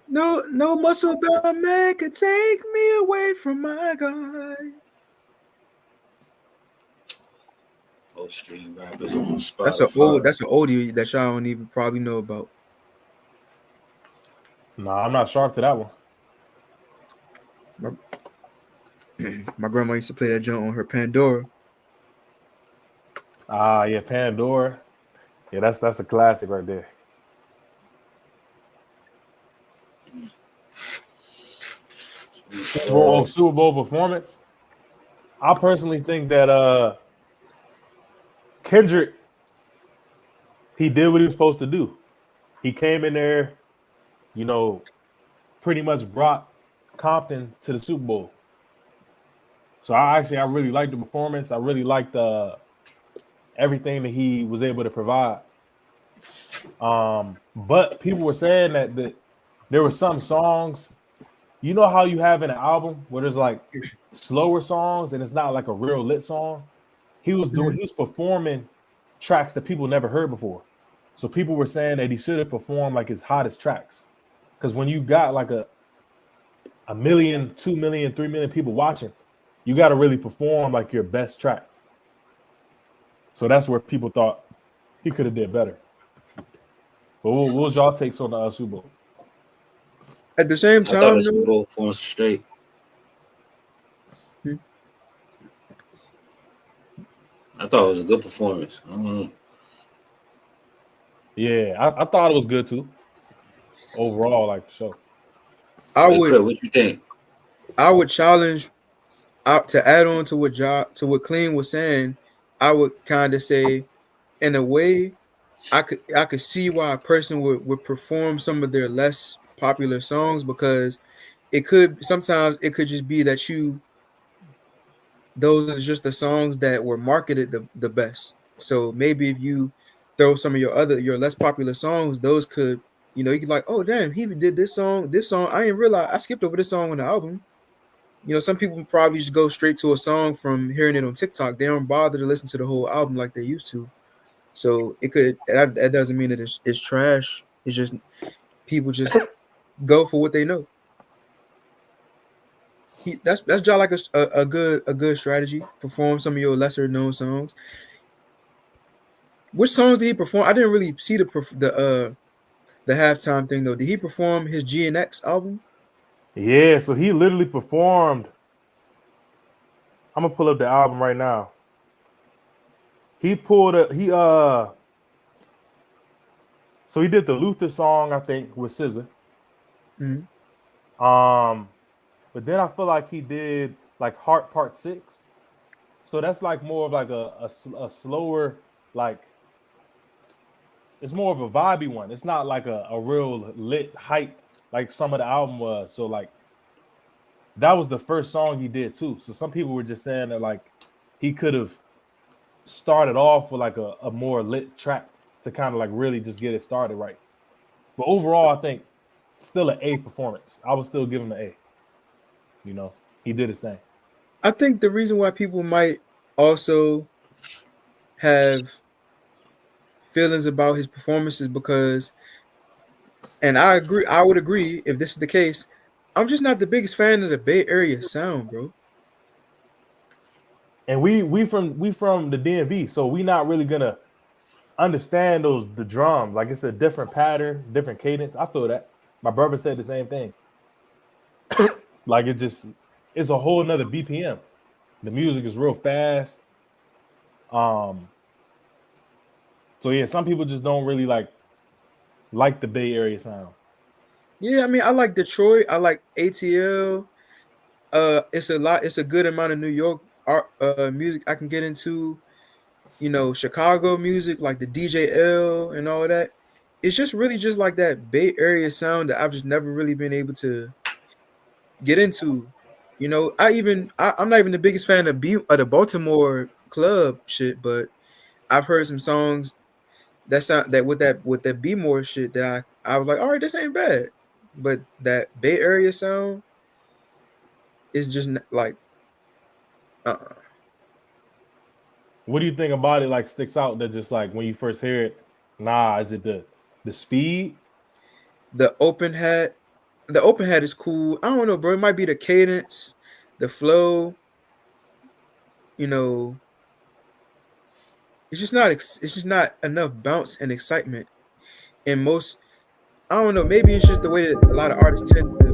No muscle bound man could take me away from my guy. Most stream rappers on Spotify. That's an oldie that y'all don't even probably know about. Nah, I'm not sharp to that one. My grandma used to play that joint on her Pandora. Yeah, Pandora. Yeah, that's a classic right there. Super Bowl performance. I personally think that Kendrick, he did what he was supposed to do. He came in there, pretty much brought Compton to the Super Bowl. So I really liked the performance. I really liked everything that he was able to provide. But people were saying that there were some songs. You know how you have in an album where there's like slower songs and it's not like a real lit song. He was performing tracks that people never heard before. So people were saying that he should have performed like his hottest tracks. Because when you got like a million, 2 million, 3 million people watching, you got to really perform like your best tracks. So that's where people thought he could have did better. But what was y'all takes on the Super Bowl? At the same I thought time, the Super Bowl performance straight. I thought it was a good performance. I don't know. Yeah, I thought it was good too. Overall, like for sure. What you think? I would challenge to add on to what Clean was saying. I would kind of say, in a way, I could see why a person would perform some of their less popular songs, because sometimes it could just be that those are just the songs that were marketed the best. So maybe if you throw some of your less popular songs, those could, you could like, oh damn, he did this song. I didn't realize I skipped over this song on the album. Some people probably just go straight to a song from hearing it on TikTok. They don't bother to listen to the whole album like they used to. So that doesn't mean that it's trash. It's just people just go for what they know. That's just like a good strategy. Perform some of your lesser known songs. Which songs did he perform? I didn't really see the halftime thing though. Did he perform his GNX album? Yeah, so he literally performed. I'm gonna pull up the album right now. So he did the Luther song, I think, with SZA. Mm-hmm. But then I feel like he did like Heart Part 6. So that's like more of like a slower, like it's more of a vibey one. It's not like a real lit hype like some of the album was. So like that was the first song he did too. So some people were just saying that like he could have started off with like a more lit track to kind of like really just get it started right. But overall, I think still an A performance. I would still give him an A. He did his thing. I think the reason why people might also have feelings about his performance is because, and I would agree if this is the case, I'm just not the biggest fan of the Bay Area sound, bro. And we from the DMV, so we not really gonna understand the drums. Like it's a different pattern, different cadence. I feel that. My brother said the same thing. Like it's a whole nother BPM. The music is real fast. So yeah, some people just don't really like the Bay Area sound. Yeah, I mean, I like Detroit. I like ATL. It's a good amount of New York art music I can get into. Chicago music, like the DJL and all that. It's just really just like that Bay Area sound that I've just never really been able to get into. I'm not even the biggest fan of the Baltimore club shit, but I've heard some songs that sound that with that B more shit that I was like, all right, this ain't bad. But that Bay Area sound is just like What do you think about it? Like sticks out that just like when you first hear it? Is it the speed? The open hat is cool. I don't know, bro. It might be the cadence, the flow. It's just not enough bounce and excitement. And I don't know, maybe it's just the way that a lot of artists tend to.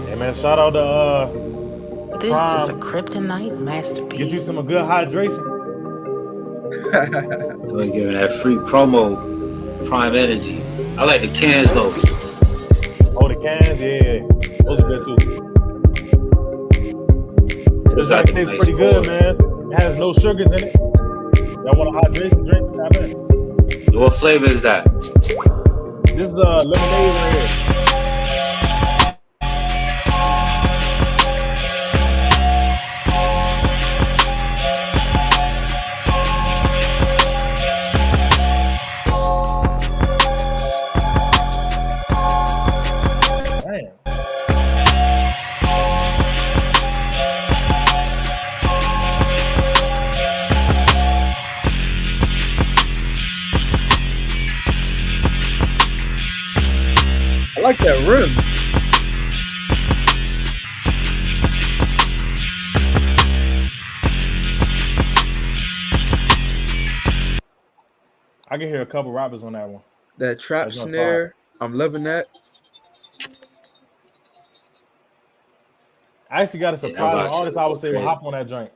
Hey man, shout out to This Prime. is a kryptonite masterpiece. Get you some good hydration. We're giving that free promo, Prime Energy. I like the cans though. Oh, the cans, yeah, those are good too. This drink tastes nice pretty good, pour. man. It has no sugars in it. Y'all want a hydration drink? Tap in. What flavor is that? This is lemonade right here. Damn. I like that rim. I can hear a couple rappers on that one. That trap That's on snare. I'm loving that. I actually got a surprising that artist. shit I would go say will crazy. hop on that joint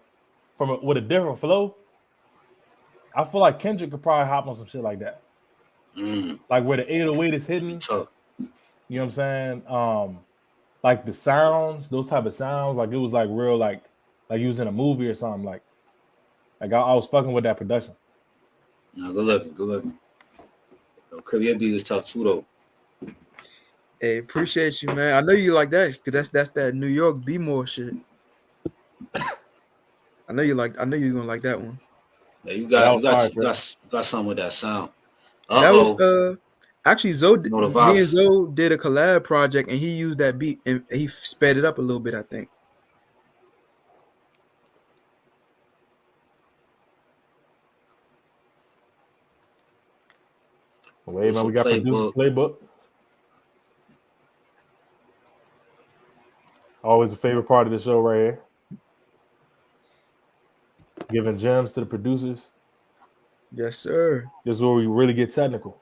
with a different flow. I feel like Kendrick could probably hop on some shit like that, like where the 808 is hidden. Tough. You know what I'm saying? Like the sounds, those type of sounds, like it was like real, like you was in a movie or something. Like I was fucking with that production. No, good looking, good looking. Caribbean beat is tough too though. Hey, appreciate you, man. I know you like that because that's that New York B-more shit. I know you're gonna like that one. Yeah, you That got was you got fire, you got you got something with that sound. That was actually Zoe. You know the Me and vibes. Zoe did a collab project, and he used that beat and he sped it up a little bit, I think. Wait, man, It's we a got producer playbook. Always a favorite part of the show right here. Giving gems to the producers. Yes, sir. This is where we really get technical.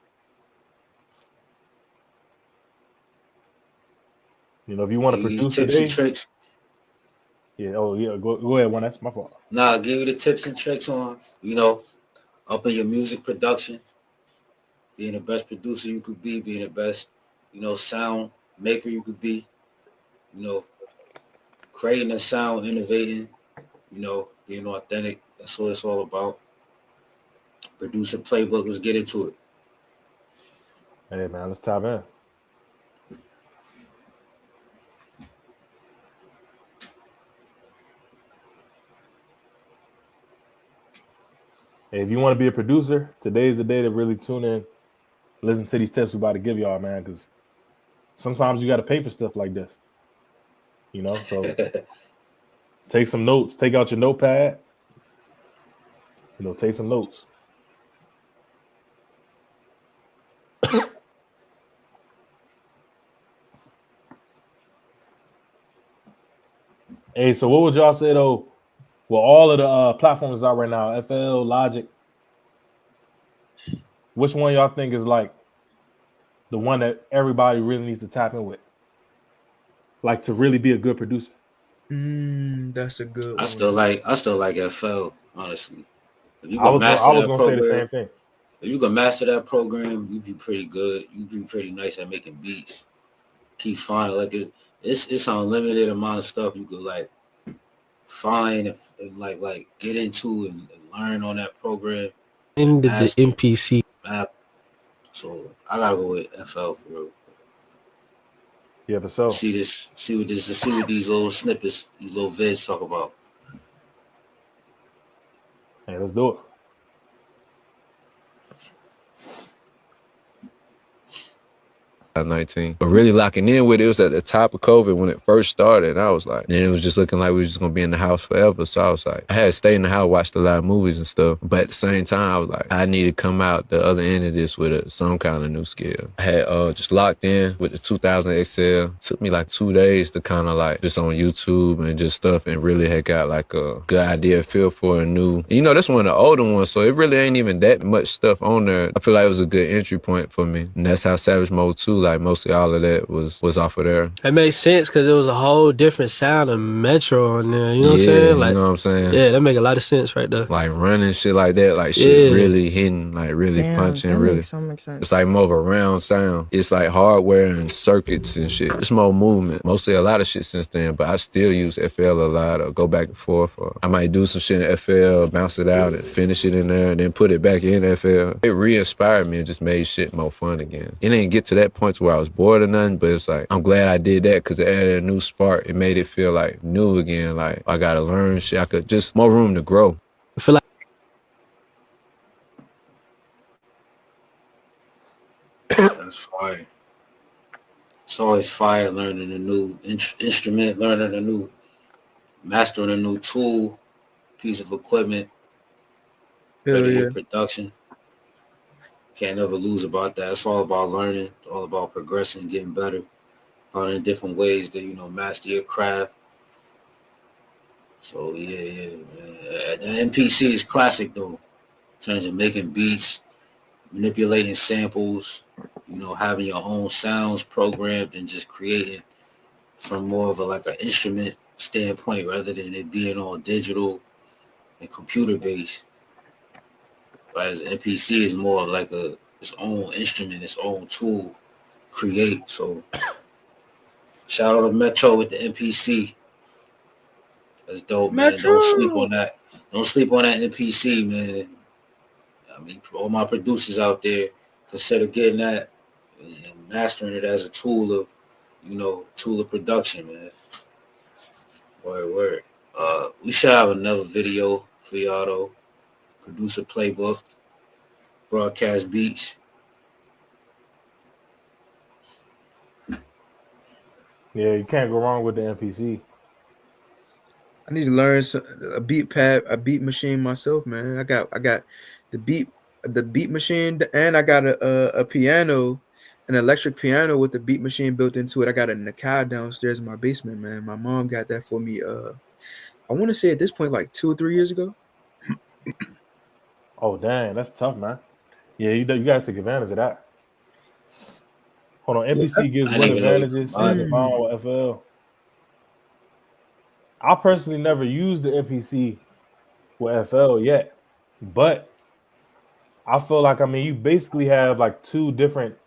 You know, if you want to Give you these produce tips today, and tricks. yeah, go ahead, one. That's my fault. Nah, give you the tips and tricks on, upping your music production, being the best producer you could be, being the best, sound maker you could be, creating a sound, innovating, being authentic. That's what it's all about. Producer playbook, let's get into it. Hey, man, let's tap in. Hey, if you want to be a producer, today's the day to really tune in, listen to these tips we're about to give y'all, man, because sometimes you got to pay for stuff like this. So take some notes. Take out your notepad. Take some notes. Hey, so what would y'all say though? Well, all of the platforms out right now, FL, Logic. Which one y'all think is like the one that everybody really needs to tap in with? Like to really be a good producer? That's a good one. I still like FL, honestly. If you I was gonna say the same thing. If you can master that program, you'd be pretty good. You'd be pretty nice at making beats. Keep finding it's unlimited amount of stuff you could like find and like get into and learn on that program. Into the MPC map. So I gotta go with FL for real. Yeah, for sure. See what these little snippets, these little vids talk about. Hey, let's do it. -19, but really locking in with it was at the top of COVID when it first started. And I was like, then it was just looking like we was just gonna be in the house forever. So I was like, I had to stay in the house, watched a lot of movies and stuff. But at the same time, I was like, I need to come out the other end of this with some kind of new skill. I had just locked in with the 2000 XL. It took me like 2 days to kind of like just on YouTube and just stuff, and really had got like a good idea, feel for a new. That's one of the older ones, so it really ain't even that much stuff on there. I feel like it was a good entry point for me, and that's how Savage Mode 2. like mostly all of that was off of there. That makes sense because it was a whole different sound of Metro on there. You know what I'm Yeah, saying? Like, you know what I'm saying? yeah, that make a lot of sense right there. Like running shit like that, like shit Yeah. really hitting, like really Damn, punching, that really. makes so much sense. It's like more of a round sound. It's like hardware and circuits and shit. It's more movement. Mostly a lot of shit since then, but I still use FL a lot or go back and forth. Or I might do some shit in FL, bounce it out and finish it in there and then put it back in FL. It re-inspired me and just made shit more fun again. It didn't get to that point to where I was bored or nothing, but it's like, I'm glad I did that because it added a new spark. It made it feel like new again. Like I gotta learn shit. I could just more room to grow. I feel like That's fire. It's always fire learning a new instrument, learning a new, mastering a new tool, piece of equipment, Hell ready yeah. with production. Can't never lose about that. It's all about learning. It's all about progressing, getting better, finding different ways to, master your craft. So yeah. The MPC is classic though, in terms of making beats, manipulating samples, having your own sounds programmed and just creating from more of an instrument standpoint rather than it being all digital and computer based. Whereas MPC is more of like its own instrument, its own tool, create. So shout out to Metro with the MPC. That's dope, man. Metro. Don't sleep on that. Don't sleep on that MPC, man. I mean, all my producers out there, consider getting that and mastering it as a tool of, tool of production, man. Word. We should have another video for y'all though. Producer playbook, broadcast beats. Yeah, you can't go wrong with the NPC. I need to learn a beat pad, a beat machine myself, man. I got the beat machine, and I got a piano, an electric piano with the beat machine built into it. I got a Nakai downstairs in my basement, man. My mom got that for me. I want to say at this point like 2 or 3 years ago. Oh dang, that's tough, man. Yeah, you gotta take advantage of that. Hold on, NPC gives I what didn't even know you advantages combined it. combined with FL? I personally never used the NPC with FL yet, but I feel like you basically have like two different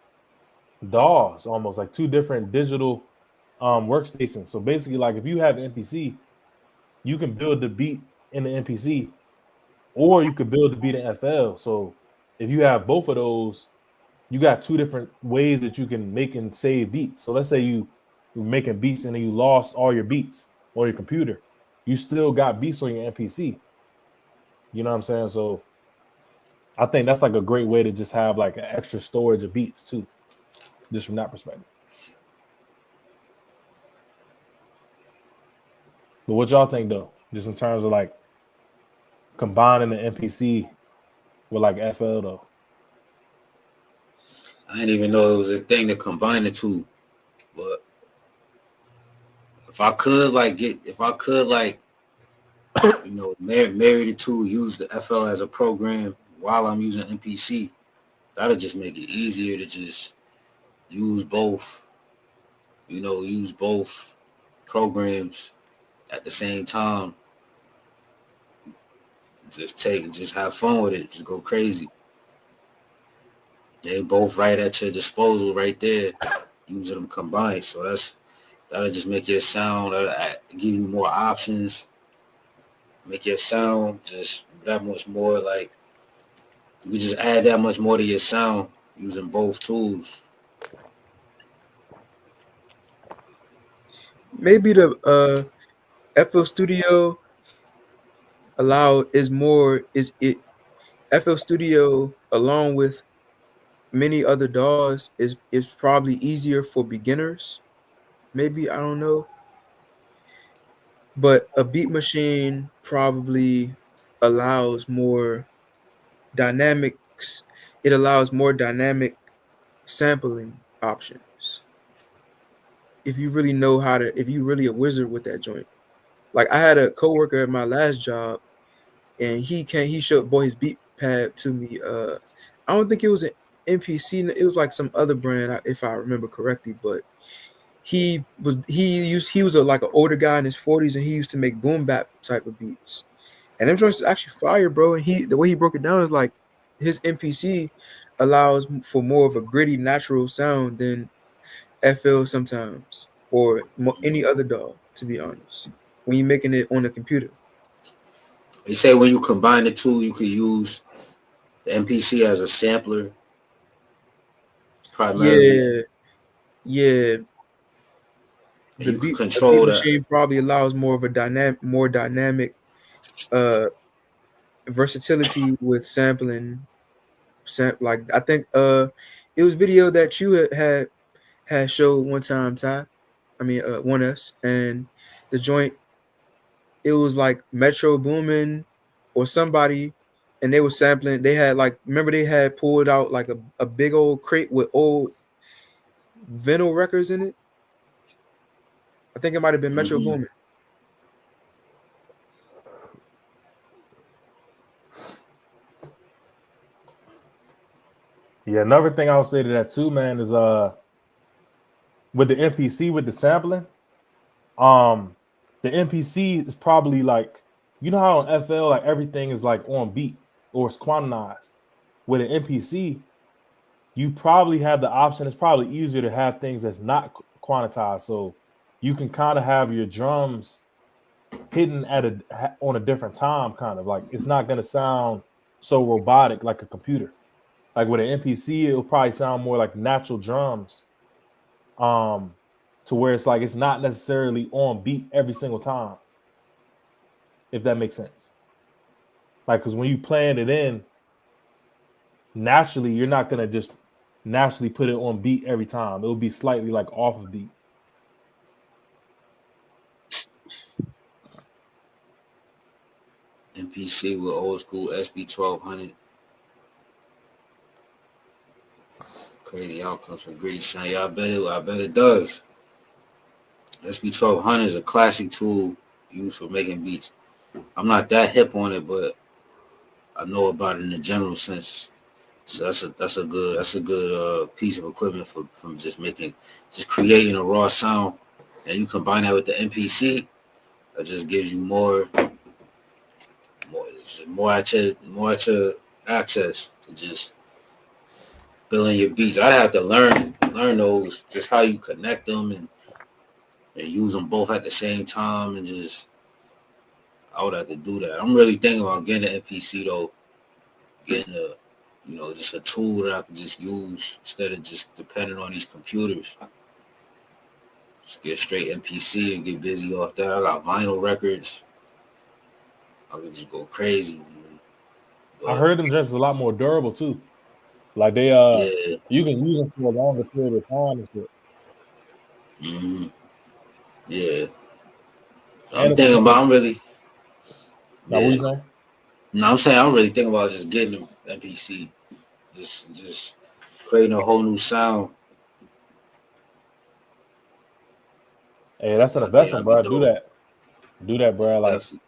DAWs, almost like two different digital workstations. So basically, like if you have the NPC, you can build the beat in the NPC, or you could build the beat in FL. So if you have both of those, you got two different ways that you can make and save beats. So let's say you're making beats and then you lost all your beats on your computer. You still got beats on your NPC. You know what I'm saying? So I think that's like a great way to just have like an extra storage of beats too, just from that perspective. But what y'all think though, just in terms of like combining the NPC with like FL though? I didn't even know it was a thing to combine the two. But if I could marry the two, use the FL as a program while I'm using MPC, that'll just make it easier to just use both, use both programs at the same time. Just have fun with it. Just go crazy. They both right at your disposal right there, using them combined. So that'll just make your sound, give you more options, make your sound just that much more like, you just add that much more to your sound using both tools. Maybe the FL Studio FL Studio along with many other DAWs is probably easier for beginners. Maybe, I don't know. But a beat machine probably allows more dynamics. It allows more dynamic sampling options. If you really know if you really a wizard with that joint. Like I had a coworker at my last job, and he showed his beat pad to me. I don't think it was NPC. It was like some other brand, if I remember correctly, but he was like an older guy in his 40s, and he used to make boom bap type of beats. And them joints is actually fire, bro. And the way he broke it down is like his MPC allows for more of a gritty, natural sound than FL sometimes, or any other dog, to be honest. When you're making it on the computer. They say when you combine the two, you could use the MPC as a sampler primarily, Yeah, yeah. and you can A beat control that. machine probably allows more of a more dynamic uh versatility with sampling. Like I think it was video that you had showed one time, Ty. I mean, one us, and the joint, it was like Metro Boomin or somebody, and they were sampling. They had like, remember they had pulled out like a big old crate with old vinyl records in it. I think it might have been Metro Mm-hmm. Boomin. Yeah, another thing I'll say to that too, man, is with the MPC with the sampling, the MPC is probably like, you know how on FL like everything is like on beat or it's quantized. With an MPC, you probably have the option. It's probably easier to have things that's not quantized, so you can kind of have your drums hidden on a different time. Kind of like it's not gonna sound so robotic like a computer. Like with an MPC, it'll probably sound more like natural drums. To where it's like it's not necessarily on beat every single time, if that makes sense. Like, because when you plan it in, naturally, you're not gonna just naturally put it on beat every time. It'll be slightly like off of beat. MPC with old school SB 1200. Crazy outcomes from gritty sound. Yeah, I bet it does. SB 1200 is a classic tool used for making beats. I'm not that hip on it, but I know about it in the general sense. So that's a good piece of equipment from just creating a raw sound, and you combine that with the MPC, that just gives you more at your access to just building your beats. I have to learn those, just how you connect them and use them both at the same time, and just I would have to do that. I'm really thinking about getting an MPC though, getting just a tool that I can just use instead of just depending on these computers. Just get straight MPC and get busy off that. I got vinyl records. I could just go crazy. I heard them just a lot more durable too. Like they Yeah. you can use them for a longer period of time and shit. Mm-hmm. Yeah. And it's like I'm really. now what Yeah. you saying? No, I'm saying I'm really thinking about just getting an MPC, just creating a whole new sound. Hey, that's an I think investment, I'd be bro. dope. Do that, bro. Like Definitely.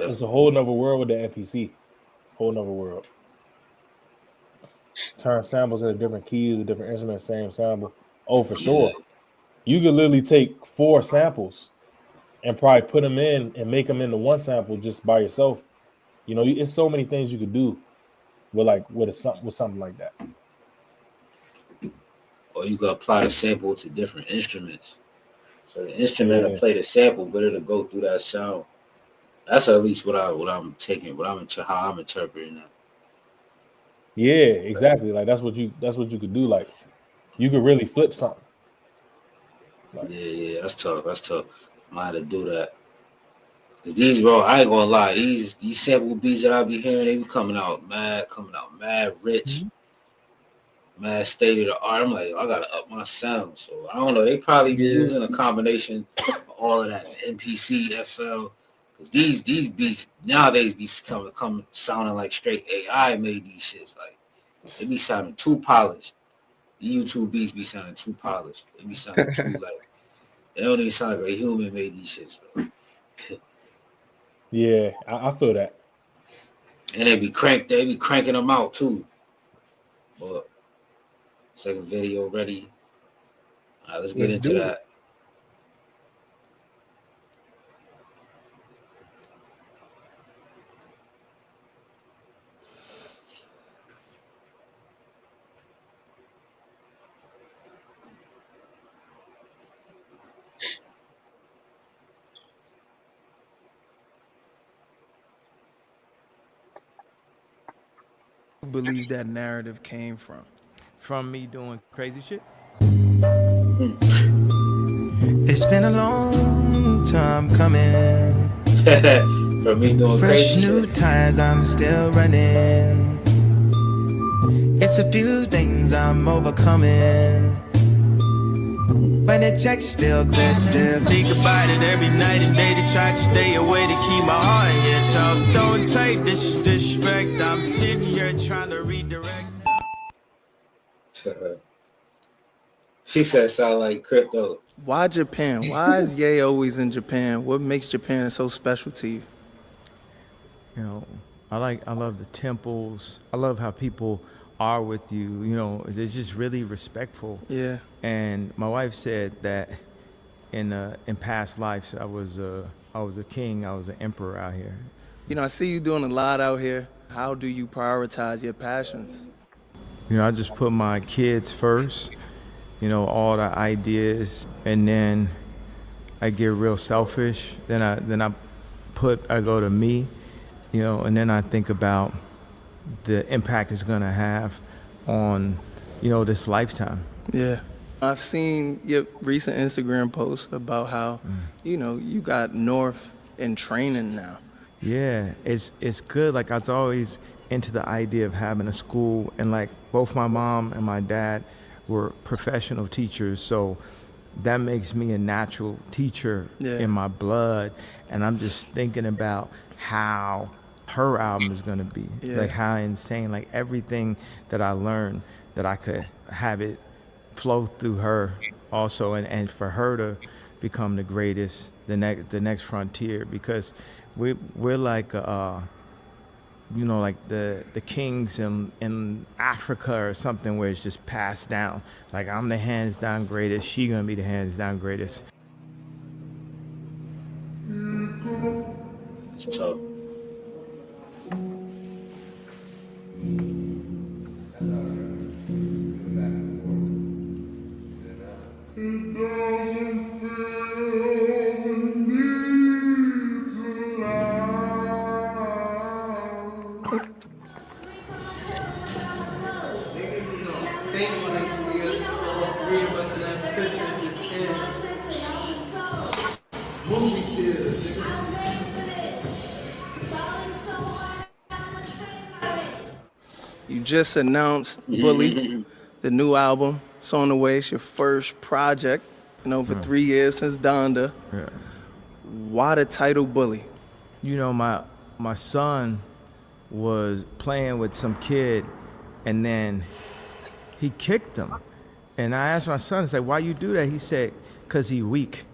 it's a whole nother world with the MPC. Whole nother world. Turn samples into different keys, a different instrument, same sample. Oh, for Yeah. sure. You could literally take 4 samples and probably put them in and make them into one sample just by yourself. You know, it's so many things you could do with something like that. Or you could apply the sample to different instruments. So the instrument will Yeah, play the sample, but it'll go through that sound. That's at least how I'm interpreting that. yeah, exactly. Like that's what you could do. Like you could really flip something. Like Yeah, that's tough. I might have to do that. Cause these, bro, I ain't gonna lie. These sample beats that I be hearing, they be coming out mad rich, mad state of the art. I'm like, I gotta up my sound. So I don't know. They probably be Yeah. using a combination of all of that, MPC, FL. Cause these beats nowadays be coming sounding like straight AI made these shits. Like they be sounding too polished. The YouTube beats be sounding too polished. They be sounding too like they don't even sound like a human made these shits. Though. yeah, I feel that. And they be cranking them out too. But Second video ready. All right, let's get Let's into do it. that. Believe that narrative came from me doing crazy shit. It's been a long time coming. For me doing Fresh crazy new shit. tires, I'm still running. It's a few things I'm overcoming. When the check's still clear, still think about it every night and day to try to stay away to keep my heart in your talk. Don't take this disrespect. I'm sitting here trying to redirect. She said sound like crypto. Why Japan? Why is Ye always in Japan? What makes Japan so special to you? You know, I love the temples. I love how people are with you. You know, they're just really respectful. Yeah. And my wife said that in past lives I was a king. I was an emperor out here. You know, I see you doing a lot out here. How do you prioritize your passions? You know, I just put my kids first. You know, all the ideas, and then I get real selfish. Then I go to me. You know, and then I think about the impact it's gonna have on, you know, this lifetime. Yeah. I've seen your recent Instagram posts about how, you know, you got North in training now. Yeah, it's good. Like I was always into the idea of having a school, and like both my mom and my dad were professional teachers, so that makes me a natural teacher in my blood. And I'm just thinking about how her album is gonna be, like how insane, like everything that I learned, that I could have it flow through her also, and for her to become the greatest, the next frontier, because we're like you know, like the kings in Africa or something, where it's just passed down. Like I'm the hands down greatest, she gonna be the hands down greatest. It's tough. When they see us, all three of us in that picture, just movie theater. You just announced Bully, the new album. It's on the way. It's your first project in over 3 years since Donda. Yeah. Why the title Bully? You know, my son was playing with some kid, and then he kicked him. And I asked my son, I said, why you do that? He said, because he weak.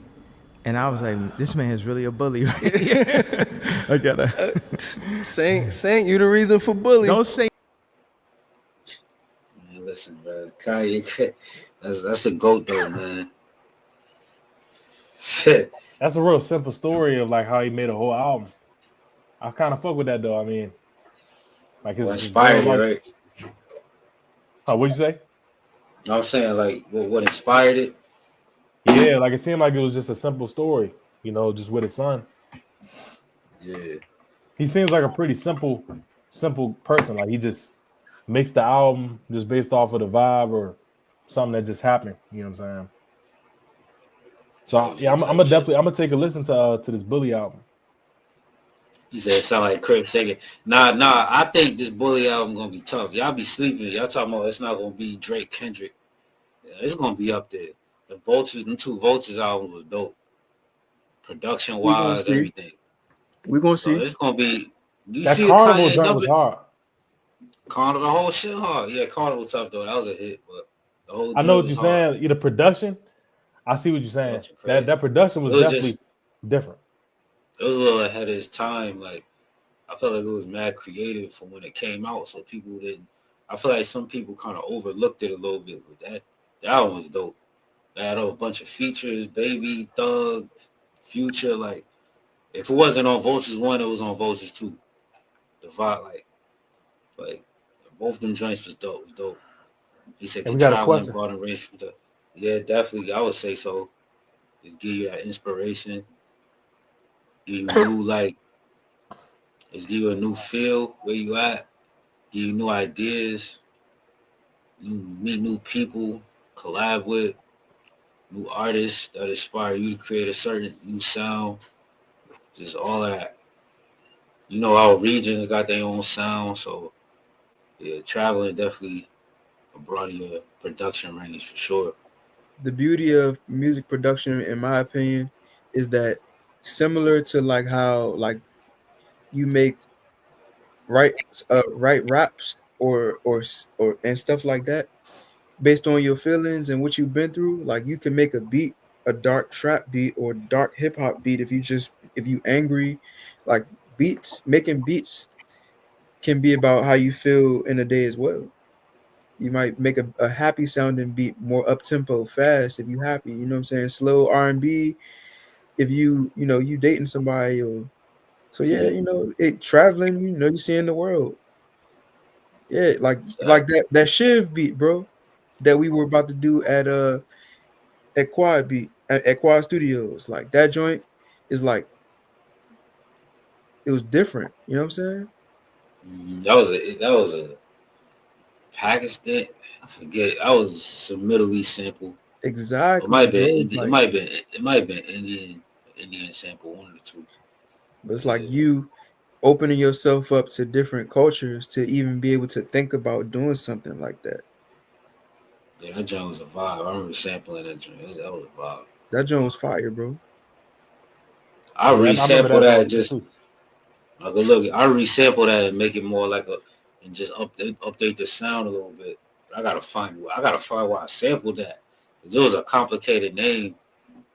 And I was like, this man is really a bully right here. I gotta. Saint, you the reason for Bully. Don't say. Man, listen, bro. Kanye, that's a goat though, man. That's a real simple story of like how he made a whole album. I kind of fuck with that though. I mean, like his inspired you, right? Oh, what'd you say? I'm saying like what inspired it? Yeah, like it seemed like it was just a simple story, you know, just with his son. Yeah. He seems like a pretty simple person. Like he just makes the album just based off of the vibe or something that just happened. You know what I'm saying? So yeah, I'm gonna take a listen to this Bully album. He said it sound like Chris singing. Nah, I think this Bully album gonna be tough. Y'all be sleeping. Y'all talking about it's not gonna be Drake, Kendrick. Yeah, it's gonna be up there. The two Vultures albums was dope. Production wise, everything. We're gonna see. So it's gonna be. You That see Carnival Kanye joint was hard. Carnival, the whole shit hard. Yeah, Carnival tough though. That was a hit, but the whole. I know what was you're hard. saying. Yeah, the production. I see what you're saying. That production was definitely different. It was a little ahead of its time. Like I felt like it was mad creative from when it came out, so people didn't I feel like some people kind of overlooked it a little bit, but that one was dope. They had a bunch of features, Baby, Thug, Future. Like, if it wasn't on Vultures 1, it was on Vultures 2. The vibe, like both them joints was dope. Was dope. He said, And "Can we got a travel and question. broaden range." Yeah, definitely. I would say so. It give you that inspiration. Give you new it's give you a new feel where you at. Give you new ideas. You meet new people. Collab with new artists that inspire you to create a certain new sound. Just all of that. You know, our regions got their own sound, so yeah, traveling definitely broaden your production range for sure. The beauty of music production, in my opinion, is that similar to like how like you make write raps or and stuff like that based on your feelings and what you've been through. Like you can make a beat, a dark trap beat or dark hip hop beat if you angry, like making beats can be about how you feel in a day as well. You might make a happy sounding beat more up tempo, fast if you happy. You know what I'm saying? Slow R&B if you dating somebody or so yeah. Yeah, It traveling. You seeing the world. Yeah, like that Shiv beat, bro, that we were about to do at Quad Beat at Quad Studios. Like that joint is like it was different. You know what I'm saying? that was a Pakistan. I forget. I was some Middle East sample. It Exactly, might have bro. been It's Indian. It like might have been. It might have been Indian sample. One of the two. but it's like Yeah, you opening yourself up to different cultures to even be able to think about doing something like that. yeah. That joint was a vibe. I remember sampling that joint. That was a vibe. That joint was fire, bro. I Yeah, I remember resample that that joint just too. like look. I resample that and make it more like and just update the sound a little bit. I gotta find why I sampled that. 'Cause it was a complicated name.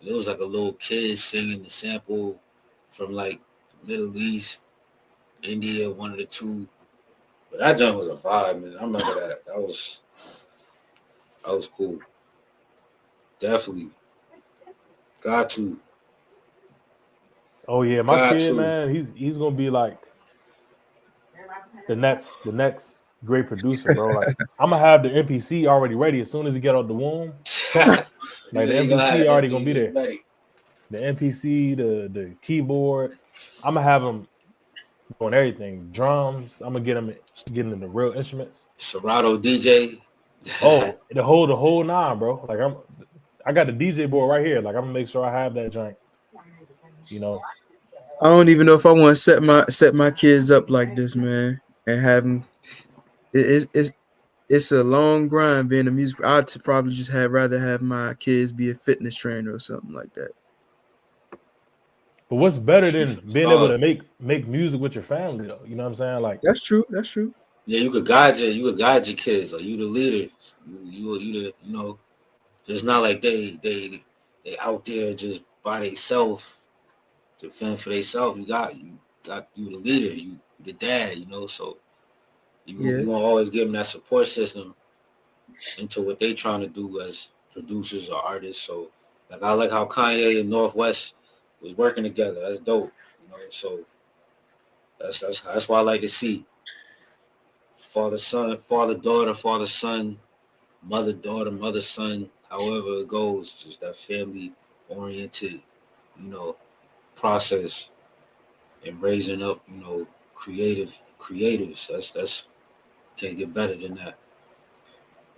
And it was like a little kid singing the sample from like the Middle East, India, one of the two. But that joint was a vibe, man. I remember that. That was cool. Definitely. Got to. Oh yeah, my Got kid, to. man, he's gonna be like the next great producer, bro. Like I'm gonna have the MPC already ready as soon as he get out the womb. You Like the said you gonna have MPC the already gonna be MPs there. ready. The MPC, the keyboard. I'm gonna have him doing everything. Drums. I'm gonna get him getting into real instruments. Serato DJ. Oh, the whole nine, bro. Like I got the DJ board right here. Like I'm gonna make sure I have that joint. You know. I don't even know if I want to set my kids up like this, man, and have them. It's a long grind being a music. Probably just rather have my kids be a fitness trainer or something like that. But what's better Shoot than for the being able stars. to make music with your family though? You know what I'm saying? Like, That's true. That's true. Yeah, you could guide your kids. Like you the leader. You the it's not like they out there just by themselves to fend for themselves. You the leader. You the dad. So Yeah. you gonna always give them that support system into what they trying to do as producers or artists. So like I like how Kanye and Northwest was working together. That's dope. So that's why I like to see father son, father daughter, father son, mother daughter, mother son. However it goes, just that family oriented, you know, process and raising up, creatives. That's can't get better than that.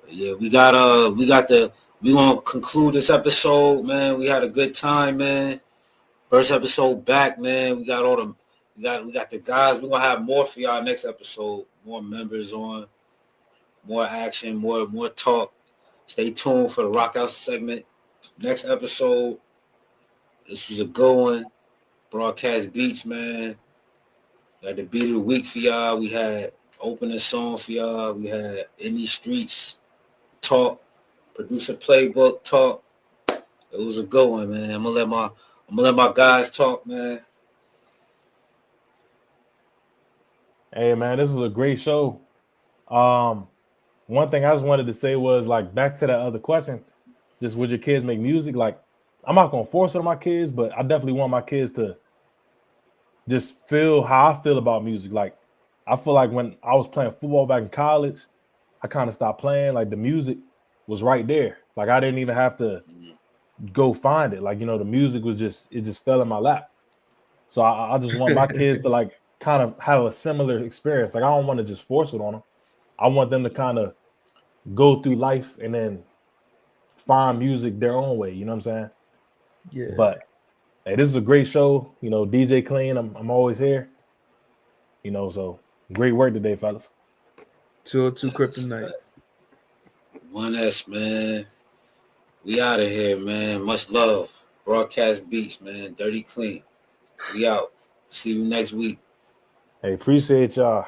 Yeah, we gonna conclude this episode, man. We had a good time, man. First episode back, man. We got the guys. We're gonna have more for y'all next episode. More members on, more action, more talk. Stay tuned for the rock out segment. Next episode. This was a good one. Broadcast beats, man. Got the beat of the week for y'all. We had opening song for y'all. We had In These Streets talk, producer playbook talk. It was a good one, man. I'm gonna let my guys talk, man. hey man, this is a great show. one thing I just wanted to say was like back to that other question, just would your kids make music? Like, I'm not gonna force it on my kids, but I definitely want my kids to just feel how I feel about music. Like, I feel like when I was playing football back in college, I kind of stopped playing. Like the music was right there. Like I didn't even have to go find it. Like, the music was it just fell in my lap. So I just want my kids to like kind of have a similar experience. Like I don't want to just force it on them. I want them to kind of go through life and then find music their own way. You know what I'm saying? Yeah. But hey, this is a great show. DJ Clean, I'm always here. So great work today, fellas. 202 Kryptonite. 1S, man. We out of here, man. Much love. Broadcast Beats, man. Dirty Clean. We out. See you next week. Hey, appreciate y'all.